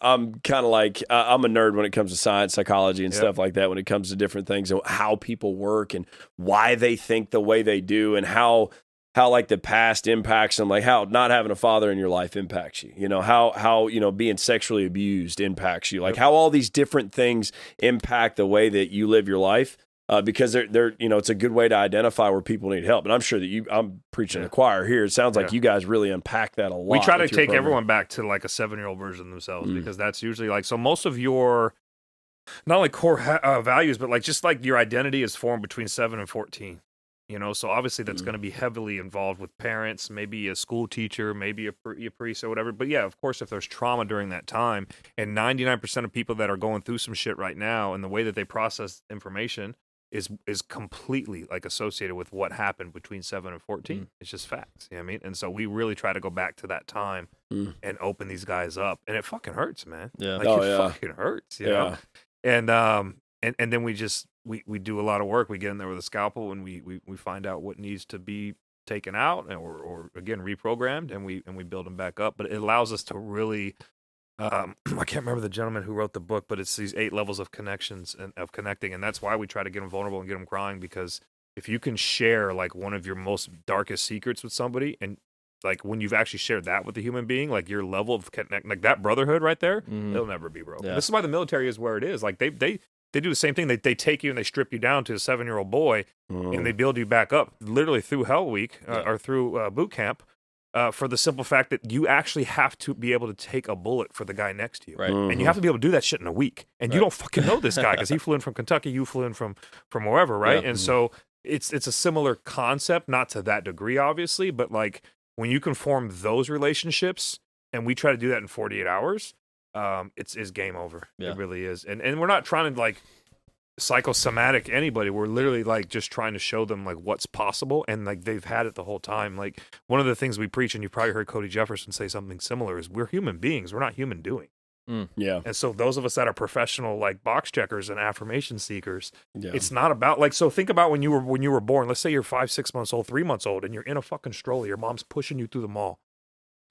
A: I'm kind of like, I'm a nerd when it comes to science, psychology, and stuff like that. When it comes to different things and how people work and why they think the way they do, and how like the past impacts them, like how not having a father in your life impacts you. You know, how you know, being sexually abused impacts you. Like how all these different things impact the way that you live your life. Because they're you know, it's a good way to identify where people need help. And I'm sure that I'm preaching to the choir here. It sounds like you guys really unpack that a lot.
C: We try to take everyone back to like a 7-year-old version of themselves, because that's usually like, so most of your, not only core values, but like just like your identity is formed between 7 and 14. You know, so obviously that's going to be heavily involved with parents, maybe a school teacher, maybe a priest or whatever. But yeah, of course, if there's trauma during that time, and 99% of people that are going through some shit right now, and the way that they process information is completely like associated with what happened between 7 and 14. It's just facts. You know what I mean? And so we really try to go back to that time and open these guys up. And it fucking hurts, man.
B: Yeah.
C: Like it fucking hurts, you know? And then we do a lot of work. We get in there with a scalpel, and we find out what needs to be taken out or again reprogrammed, and we build them back up. But it allows us to really I can't remember the gentleman who wrote the book, but it's these 8 levels of connections and of connecting. And that's why we try to get them vulnerable and get them crying, because if you can share like one of your most darkest secrets with somebody, and like when you've actually shared that with a human being, like your level of connect, like that brotherhood right there, it'll never be broken. Yeah. This is why the military is where it is. Like they do the same thing. They take you and they strip you down to a 7-year-old boy, and they build you back up literally through Hell Week or through boot camp. for the simple fact that you actually have to be able to take a bullet for the guy next to you.
B: Right.
C: And you have to be able to do that shit in a week. And you don't fucking know this guy because he flew in from Kentucky, you flew in from wherever, right?
B: Yeah.
C: And so it's a similar concept, not to that degree, obviously, but like when you can form those relationships, and we try to do that in 48 hours, it's game over.
B: Yeah.
C: It really is. And we're not trying to like psychosomatic anybody. We're literally like just trying to show them like what's possible, and like they've had it the whole time. Like one of the things we preach, and you probably heard Cody Jefferson say something similar, is we're human beings. We're not human doing.
A: Yeah.
C: And so those of us that are professional like box checkers and affirmation seekers,
A: Yeah.
C: it's not about like, so think about when you were born. Let's say you're 5, 6 months old, 3 months old, and you're in a fucking stroller. Your mom's pushing you through the mall.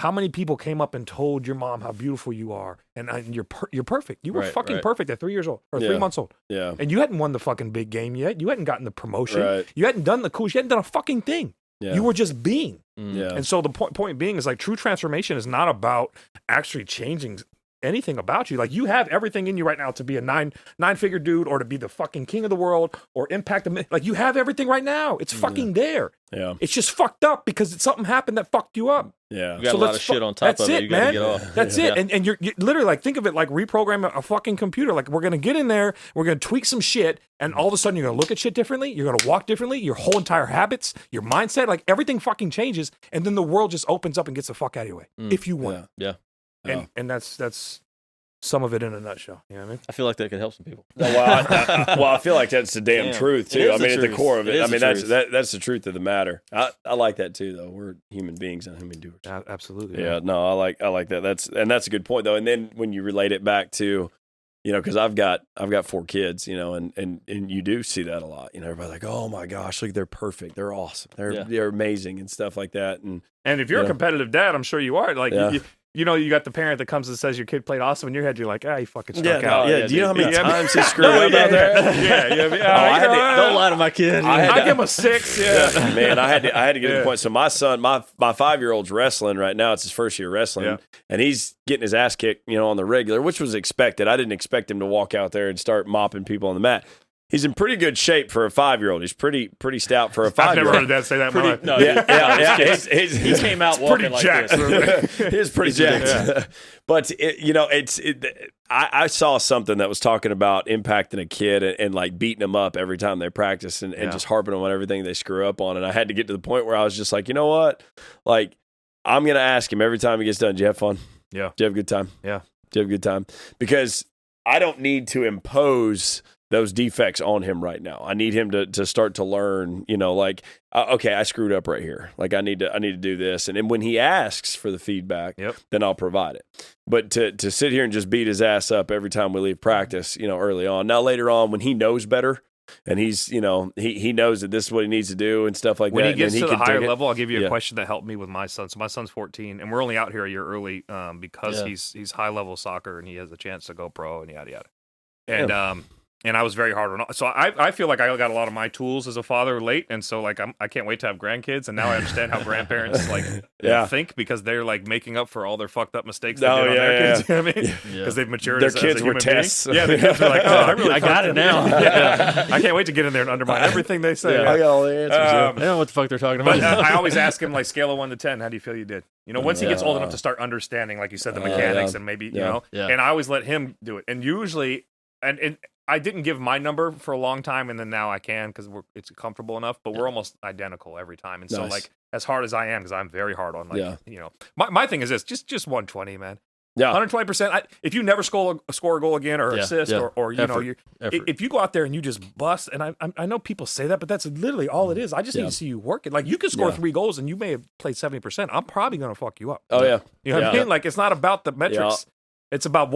C: How many people came up and told your mom how beautiful you are, and you're perfect? You were fucking perfect at 3 years old or 3 months old.
A: Yeah.
C: And you hadn't won the fucking big game yet. You hadn't gotten the promotion.
A: Right.
C: You hadn't done the cool. You hadn't done a fucking thing.
A: Yeah.
C: You were just being.
A: Yeah.
C: And so the point being is like true transformation is not about actually changing anything about you. Like you have everything in you right now to be a nine-figure dude, or to be the fucking king of the world, or impact like you have everything right now. It's fucking there.
A: Yeah.
C: It's just fucked up because something happened that fucked you up.
A: Yeah.
B: You got a lot of shit on top of it. You got to get off.
C: That's it. And you're literally like, think of it like reprogram a fucking computer. Like we're going to get in there, we're going to tweak some shit, and all of a sudden you're going to look at shit differently. You're going to walk differently. Your whole entire habits, your mindset, like everything fucking changes. And then the world just opens up and gets the fuck out of your way if you want.
B: Yeah.
C: And that's some of it in a nutshell. You know what I mean?
B: I feel like that could help some people.
A: Well, I feel like that's the damn truth too. I mean, at the core of it, I mean, that's the truth of the matter. I like that too, though. We're human beings and human doers.
C: Absolutely.
A: Yeah, no, I like that. That's a good point though. And then when you relate it back to, you know, because I've got 4 kids, you know, and you do see that a lot. You know, everybody's like, oh my gosh, look, they're perfect, they're awesome, they're amazing and stuff like that. And
C: if you're a competitive dad, I'm sure you are. Like you know, you got the parent that comes and says your kid played awesome in your head. You're like, he fucking struck out.
A: Do you know how many times he screwed up out there?
B: Don't lie to my kid.
C: I give him a 6. Yeah.
A: Man, I had to get to the point. So my son, my 5-year-old's wrestling right now. It's his first year wrestling, and he's getting his ass kicked, you know, on the regular, which was expected. I didn't expect him to walk out there and start mopping people on the mat. He's in pretty good shape for a 5-year-old. He's pretty stout for a 5-year-old.
C: I've never heard Dad say that.
A: He
B: came out walking like this.
A: He's pretty jacked. Yeah. But I saw something that was talking about impacting a kid and like beating them up every time they practice and just harping on everything they screw up on. And I had to get to the point where I was just like, you know what? Like, I'm going to ask him every time he gets done, do you have fun?
C: Yeah.
A: Do you have a good time?
C: Yeah.
A: Do you have a good time? Because I don't need to impose those defects on him right now. I need him to start to learn, you know, like, okay, I screwed up right here. Like I need to do this. And then when he asks for the feedback, then I'll provide it. But to sit here and just beat his ass up every time we leave practice, you know, early on. Now later on, when he knows better and he's, you know, he knows that this is what he needs to do and stuff like that.
C: When he gets to the higher level, I'll give you a
A: Yeah.
C: question that helped me with my son. So my son's 14, and we're only out here a year early because he's high level soccer and he has a chance to go pro and yada yada. And I was very hard on. So I feel like I got a lot of my tools as a father late, and so like I can't wait to have grandkids. And now I understand how grandparents like think, because they're like making up for all their fucked up mistakes they did on their kids. You know what I mean? Because they've matured.
A: Their
C: as
A: kids
C: a
A: were
C: human
A: tests.
C: Being. Yeah, the kids are like, I
B: got it now.
C: I can't wait to get in there and undermine everything they say.
A: I got all the answers.
B: I don't know what the fuck they're talking about.
C: But I always ask him like scale of 1 to 10. How do you feel you did? You know, once he gets old enough to start understanding, like you said, the mechanics and maybe you know.
B: Yeah.
C: And I always let him do it. And usually, and I didn't give my number for a long time, and then now I can because it's comfortable enough. But we're almost identical every time. And so, like, as hard as I am, because I'm very hard on, like, you know, my thing is this: just 120, man.
A: Yeah,
C: 120%. If you never score a goal again or assist or you know, if you go out there and you just bust, and I know people say that, but that's literally all it is. I just need to see you work it. Like you can score 3 goals and you may have played 70%. I'm probably gonna fuck you up.
A: Oh yeah,
C: you know what I mean? Like it's not about the metrics. It's about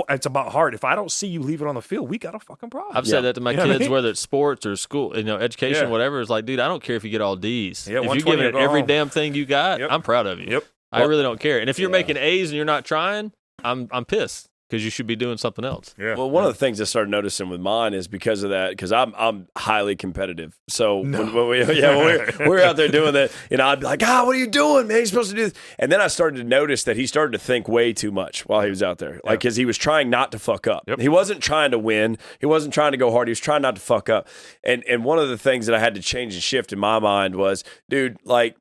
C: heart. If I don't see you leave it on the field, we got a fucking problem.
B: I've said that to my kids,
C: what I mean?
B: whether it's sports or school, you know, education, whatever. It's like, dude, I don't care if you get all D's.
C: Yeah,
B: if you're giving it every damn thing you got, I'm proud of you.
C: Yep.
B: I really don't care. And if you're making A's and you're not trying, I'm pissed because you should be doing something else.
C: Yeah.
A: Well, one of the things I started noticing with mine is because of that, because I'm highly competitive. So when we're out there doing that, you know, I'd be like, what are you doing, man? You're supposed to do this. And then I started to notice that he started to think way too much while he was out there. Like, because he was trying not to fuck up.
C: Yep.
A: He wasn't trying to win. He wasn't trying to go hard. He was trying not to fuck up. And one of the things that I had to change and shift in my mind was, dude, like,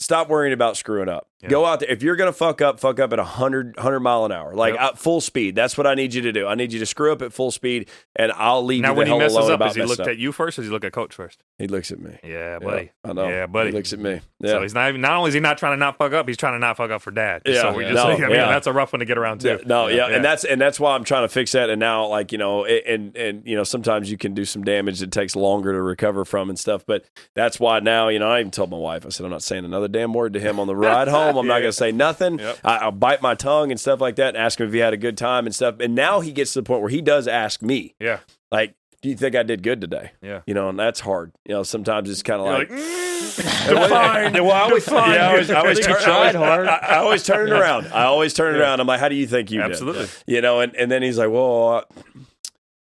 A: Stop worrying about screwing up.
C: Yeah.
A: Go out there. If you're going to fuck up at 100 mile an hour, like at full speed. That's what I need you to do. I need you to screw up at full speed, and I'll leave you the hell alone about messing up. Now, when he messes up,
C: does he look at you first, or does he look at coach first?
A: He looks at me.
C: Yeah, buddy.
A: Yeah, I know.
C: Yeah, buddy.
A: He looks at me. Yeah.
C: So he's not only is he not trying to not fuck up, he's trying to not fuck up for dad.
A: Yeah.
C: So we're just I mean, that's a rough one to get around too.
A: And that's why I'm trying to fix that. And now, like, and sometimes you can do some damage that takes longer to recover from and stuff. But that's why now, I even told my wife, I said, I'm not saying another damn word to him on the ride home. I'm not going to say nothing.
C: Yep.
A: I'll bite my tongue and stuff like that and ask him if he had a good time and stuff. And now he gets to the point where he does ask me.
C: Yeah.
A: Like, do you think I did good today?
C: Yeah.
A: And that's hard. Sometimes it's kind of like
C: fine.
A: Well, I always
B: tried hard.
A: I always turn it around. I'm like, how do you think you did?
C: Absolutely.
A: And then he's like, well,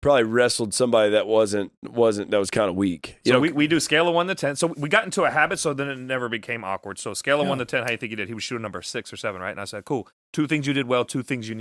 A: probably wrestled somebody that that was kind of weak.
C: So we do scale of 1 to 10. So we got into a habit, so then it never became awkward. So scale of 1 to 10, how do you think you did? He was shooting number 6 or 7, right? And I said, cool. 2 things you did well, 2 things you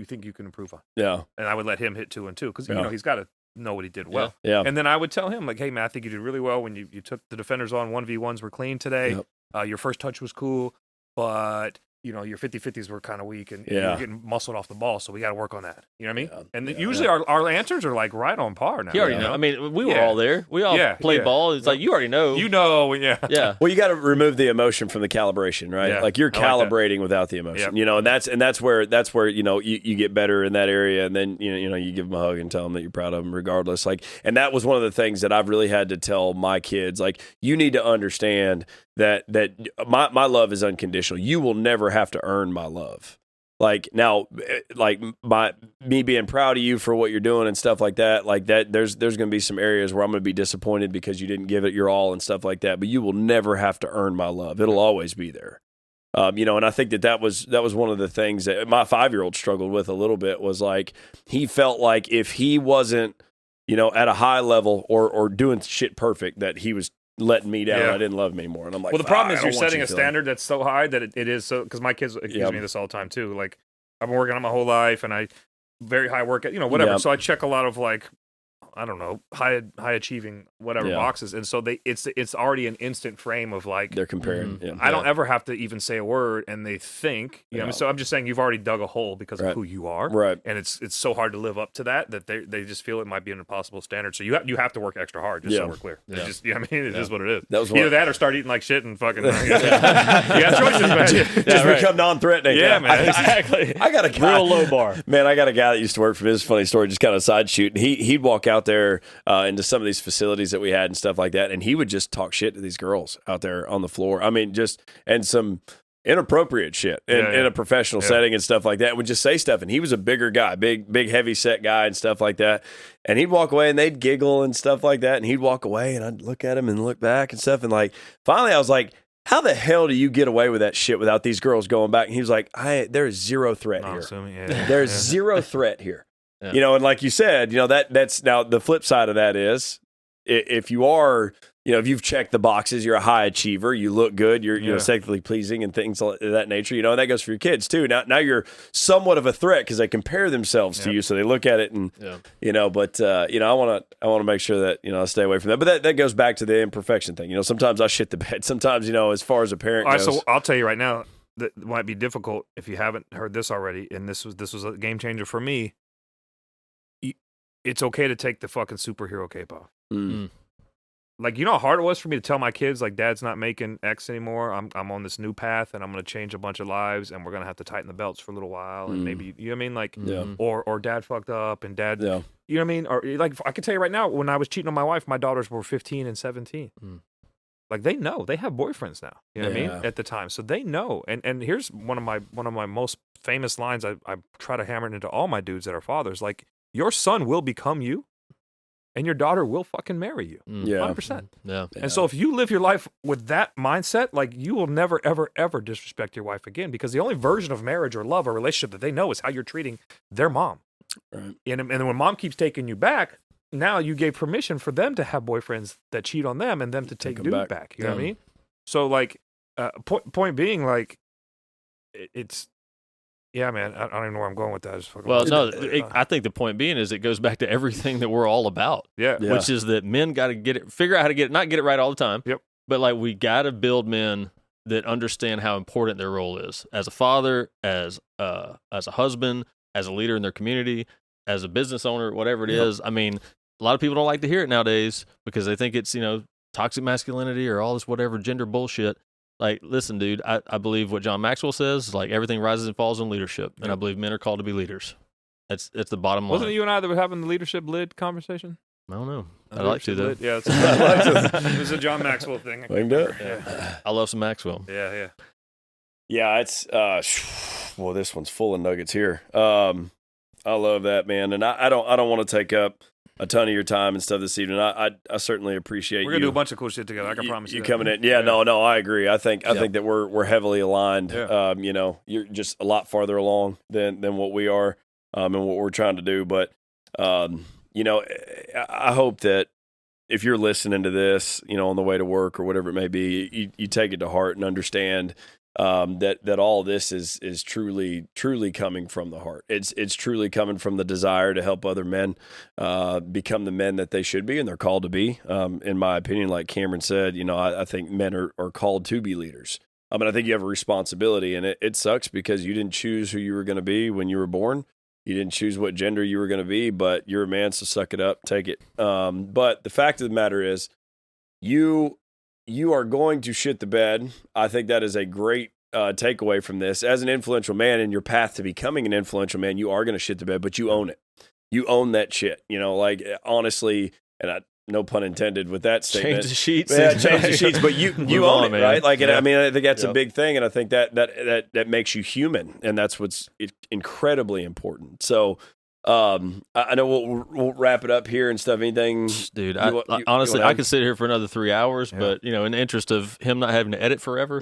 C: think you can improve on.
A: Yeah.
C: And I would let him hit 2 and 2 because he's got to know what he did well.
A: Yeah.
C: And then I would tell him, like, hey man, I think you did really well when you took the defenders on. 1v1s were clean today. Yep. Your first touch was cool, but your 50-50s were kind of weak, and you're getting muscled off the ball, so we got to work on that. You know what I mean? And usually our answers are like right on par now.
B: You already know. I mean, we were all there. We all played ball. It's like, you already know.
C: Yeah.
A: Well, you got to remove the emotion from the calibration, right?
C: Yeah.
A: Like you're calibrating without the emotion, and that's where you get better in that area, and then you give them a hug and tell them that you're proud of them regardless. Like, and that was one of the things that I've really had to tell my kids. Like, you need to understand that my love is unconditional. You will never have to earn my love. Like, now, like me being proud of you for what you're doing and stuff like that, there's going to be some areas where I'm going to be disappointed because you didn't give it your all and stuff like that, but you will never have to earn my love. It'll always be there. And I think that was one of the things that my 5-year-old struggled with a little bit, was like, he felt like if he wasn't, at a high level or doing shit perfect, that he was letting me down. I didn't love him anymore. And I'm like,
C: well, the problem is you're setting a standard that's so high that it is so, because my kids accuse me of this all the time too. Like, I've been working on my whole life, and I very high work, whatever. Yep. So I check a lot of, like, I don't know, high achieving whatever boxes, and so it's already an instant frame of, like,
A: they're comparing.
C: I don't ever have to even say a word, and they think, what I mean? So I'm just saying, you've already dug a hole because of who you are,
A: right?
C: And it's so hard to live up to that they just feel it might be an impossible standard. So you have to work extra hard, just so we're clear. It's just, I mean, it is what it is.
A: That was
C: either that or start eating like shit and fucking. You got choices, man.
A: Just become non-threatening.
C: Yeah, man.
A: Exactly. I got a guy,
B: real low bar.
A: Man, I got a guy that used to work for me. This is a funny story, just kind of side shoot. And he'd walk out there into some of these facilities that we had and stuff like that, and he would just talk shit to these girls out there on the floor. I mean, and some inappropriate shit in a professional setting and stuff like that. Would just say stuff, and he was a bigger guy, big heavy set guy and stuff like that. And he'd walk away, and they'd giggle and stuff like that, and he'd walk away, and I'd look at him and look back and stuff, and like finally I was like, how the hell do you get away with that shit without these girls going back? And he was like, there is zero threat here. There's zero threat here. Yeah. And like you said, that's now the flip side of that is, if you are, if you've checked the boxes, you're a high achiever, you look good, you're aesthetically pleasing and things of that nature, and that goes for your kids too. Now you're somewhat of a threat because they compare themselves to you, so they look at it and but I want to make sure that I stay away from that. But that goes back to the imperfection thing. Sometimes I shit the bed. Sometimes as far as a parent goes.
C: So I'll tell you right now that might be difficult if you haven't heard this already, and this was a game changer for me. It's okay to take the fucking superhero cape off. Like, how hard it was for me to tell my kids, like, Dad's not making X anymore. I'm on this new path, and I'm going to change a bunch of lives, and we're going to have to tighten the belts for a little while, and maybe, you know what I mean? Like, or Dad fucked up, and Dad, you know what I mean? Or, like, I can tell you right now, when I was cheating on my wife, my daughters were 15 and 17. Like, they know. They have boyfriends now, you know what I mean? At the time. So they know. And here's one of my most famous lines I try to hammer it into all my dudes that are fathers. Like, your son will become you, and your daughter will fucking marry you. 100%.
B: Yeah.
C: And so if you live your life with that mindset, like, you will never, ever, ever disrespect your wife again, because the only version of marriage or love or relationship that they know is how you're treating their mom.
A: Right.
C: And then when mom keeps taking you back, now you gave permission for them to have boyfriends that cheat on them and them to take dude back. You know what I mean? So, like, point being, like, it's... Yeah, man. I don't even know where I'm going with that.
B: I think the point being is it goes back to everything that we're all about.
C: Yeah.
B: Which is that men got to figure out how to not get it right all the time.
C: Yep.
B: But, like, we got to build men that understand how important their role is as a father, as a husband, as a leader in their community, as a business owner, whatever it is. I mean, a lot of people don't like to hear it nowadays because they think it's, toxic masculinity or all this whatever gender bullshit. Like, listen, dude, I believe what John Maxwell says, like everything rises and falls in leadership. And I believe men are called to be leaders. It's the bottom line.
C: Wasn't it you and I that were having the leadership lid conversation?
B: I don't know. I'd like to, though.
C: Yeah, it was a John Maxwell thing.
B: I love some Maxwell.
C: Yeah.
A: Yeah, it's well, this one's full of nuggets here. I love that, man, and I don't want to take up a ton of your time and stuff this evening. I certainly appreciate you.
C: We're gonna do a bunch of cool shit together. I can promise you.
A: You coming in? Yeah, no, I agree. I think that we're heavily aligned. Yeah. You're just a lot farther along than what we are, and what we're trying to do. But I hope that if you're listening to this, on the way to work or whatever it may be, you take it to heart and understand that all this is truly coming from the heart. It's truly coming from the desire to help other men become the men that they should be and they're called to be. In my opinion, like Cameron said, I think men are called to be leaders. I mean, I think you have a responsibility, and it sucks because you didn't choose who you were going to be when you were born. You didn't choose what gender you were going to be, but you're a man, so suck it up, take it. But the fact of the matter is, you are going to shit the bed. I think that is a great takeaway from this. As an influential man in your path to becoming an influential man, you are going to shit the bed, but you own it. You own that shit. Honestly, and no pun intended with that statement.
B: Change the sheets.
A: Yeah, change the sheets, but you own it,
B: man.
A: right? Like, I mean, I think that's a big thing, and I think that makes you human, and that's what's incredibly important. So, I know we'll wrap it up here and stuff. Anything,
B: dude? Honestly, I could sit here for another 3 hours, but in the interest of him not having to edit forever,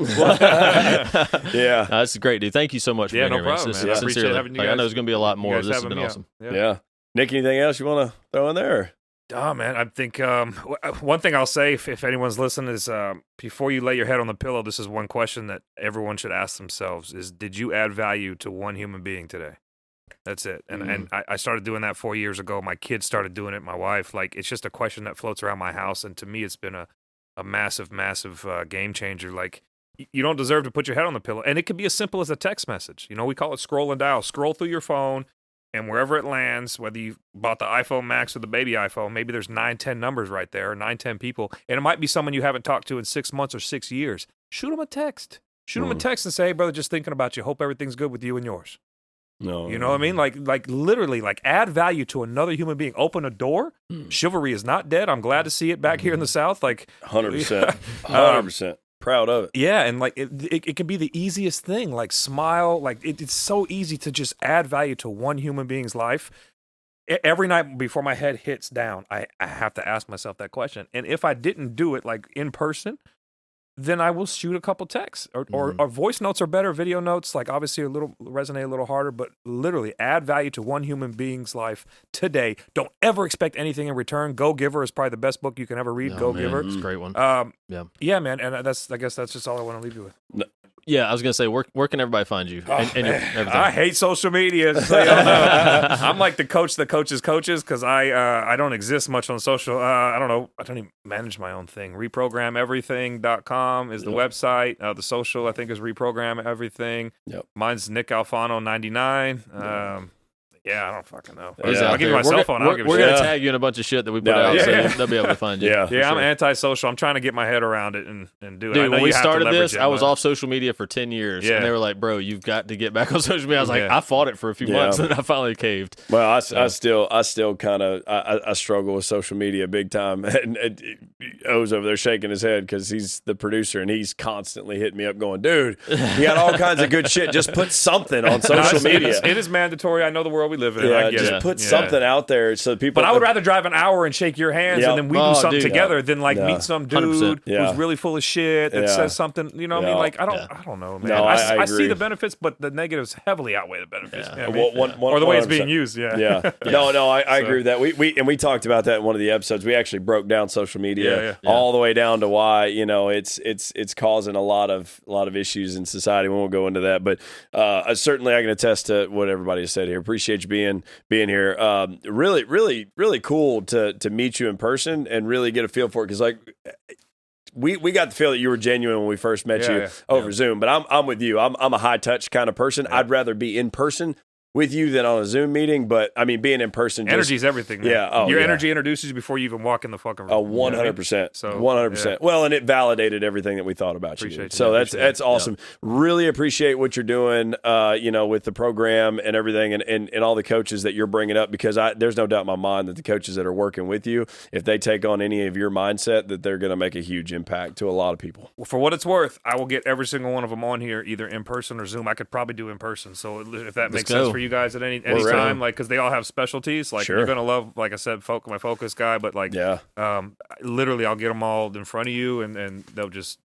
B: that's great, dude. Thank you so much for being here,
C: problem, man. I appreciate having you guys.
B: I know there's going to be a lot more. This has been awesome.
A: Yeah. Nick, anything else you want to throw in there?
C: Oh, man, I think one thing I'll say, if anyone's listening, is before you lay your head on the pillow, this is one question that everyone should ask themselves: is did you add value to one human being today? That's it. And I started doing that 4 years ago. My kids started doing it. My wife. Like, it's just a question that floats around my house. And to me, it's been a massive, massive game changer. Like, you don't deserve to put your head on the pillow. And it could be as simple as a text message. We call it scroll and dial. Scroll through your phone, and wherever it lands, whether you bought the iPhone Max or the baby iPhone, maybe there's 9, 10 numbers right there, or 9, 10 people. And it might be someone you haven't talked to in 6 months or 6 years. Shoot them a text. Shoot them a text and say, hey, brother, just thinking about you. Hope everything's good with you and yours.
A: No,
C: you know what I mean? Like literally, like add value to another human being. Open a door. Chivalry is not dead. I'm glad to see it back here in the South. Like
A: 100%, 100%. Proud of it.
C: Yeah, and like it can be the easiest thing. Like smile. Like it's so easy to just add value to one human being's life. Every night before my head hits down, I have to ask myself that question. And if I didn't do it like in person, then I will shoot a couple texts or voice notes are better. Video notes, like obviously resonate a little harder, but literally add value to one human being's life today. Don't ever expect anything in return. Go Giver is probably the best book you can ever read. Go Giver.
B: It's a great one.
C: Yeah, man. And I guess that's just all I want to leave you with.
B: No. Yeah, I was gonna say, where can everybody find you? And everything.
C: I hate social media. So you don't know. I'm like the coach that coaches coaches because I don't exist much on social. I don't know. I don't even manage my own thing. ReprogramEverything.com is the website. The social, I think, is Reprogram Everything.
A: Yep.
C: Mine's Nick Alfano 99. Yeah, I don't fucking know.
B: I'll
C: give you my cell phone. I don't give a shit.
B: We're going to tag you in a bunch of shit that we put out, so they'll be able to find you.
C: Yeah, I'm antisocial. I'm trying to get my head around it and do it.
B: Dude, when we started this, I was off social media for 10 years, and they were like, bro, you've got to get back on social media. I was like, I fought it for a few months, and I finally caved.
A: Well, I still kind of I struggle with social media big time. And O's over there shaking his head because he's the producer, and he's constantly hitting me up going, dude, you got all kinds of good shit. Just put something on social media.
C: It is mandatory. I know the world we live in. I get it.
A: Put something out there so people.
C: But I would rather drive an hour and shake your hands and then we do something together than like meet some dude who's really full of shit that says something. You know what I mean? Like I don't know, man.
A: No,
C: I see the benefits, but the negatives heavily outweigh the benefits.
A: Yeah.
C: Or the way it's being used. Yeah.
A: No, I agree with that. We talked about that in one of the episodes. We actually broke down social media all the way down to why it's causing a lot of issues in society. We won't go into that, but certainly I can attest to what everybody has said here. Appreciate you being here. Really, really, really cool to meet you in person and really get a feel for it. Because like we got the feel that you were genuine when we first met you over Zoom. But I'm with you. I'm a high touch kind of person. I'd rather be in person with you than on a Zoom meeting, but I mean, being in person,
C: energy is everything. Man.
A: Yeah,
C: your energy introduces you before you even walk in the fucking room.
A: 100%. So 100%. Well, and it validated everything that we thought about you. So that's awesome. Yeah. Really appreciate what you're doing, with the program and everything, and all the coaches that you're bringing up, because there's no doubt in my mind that the coaches that are working with you, if they take on any of your mindset, that they're going to make a huge impact to a lot of people.
C: Well, for what it's worth, I will get every single one of them on here, either in person or Zoom. I could probably do in person. So if that makes sense for you guys at any time, like, because they all have specialties. Like, you're gonna love, like I said, my focus guy, but like, literally, I'll get them all in front of you, and they'll just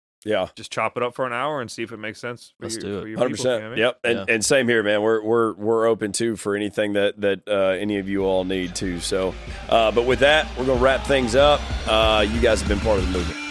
C: chop it up for an hour and see if it makes sense.
B: Let's do it.
A: 100%. People, you know what I mean? Yep. And same here, man. We're open too for anything that any of you all need too. So, but with that, we're gonna wrap things up. You guys have been part of the movement.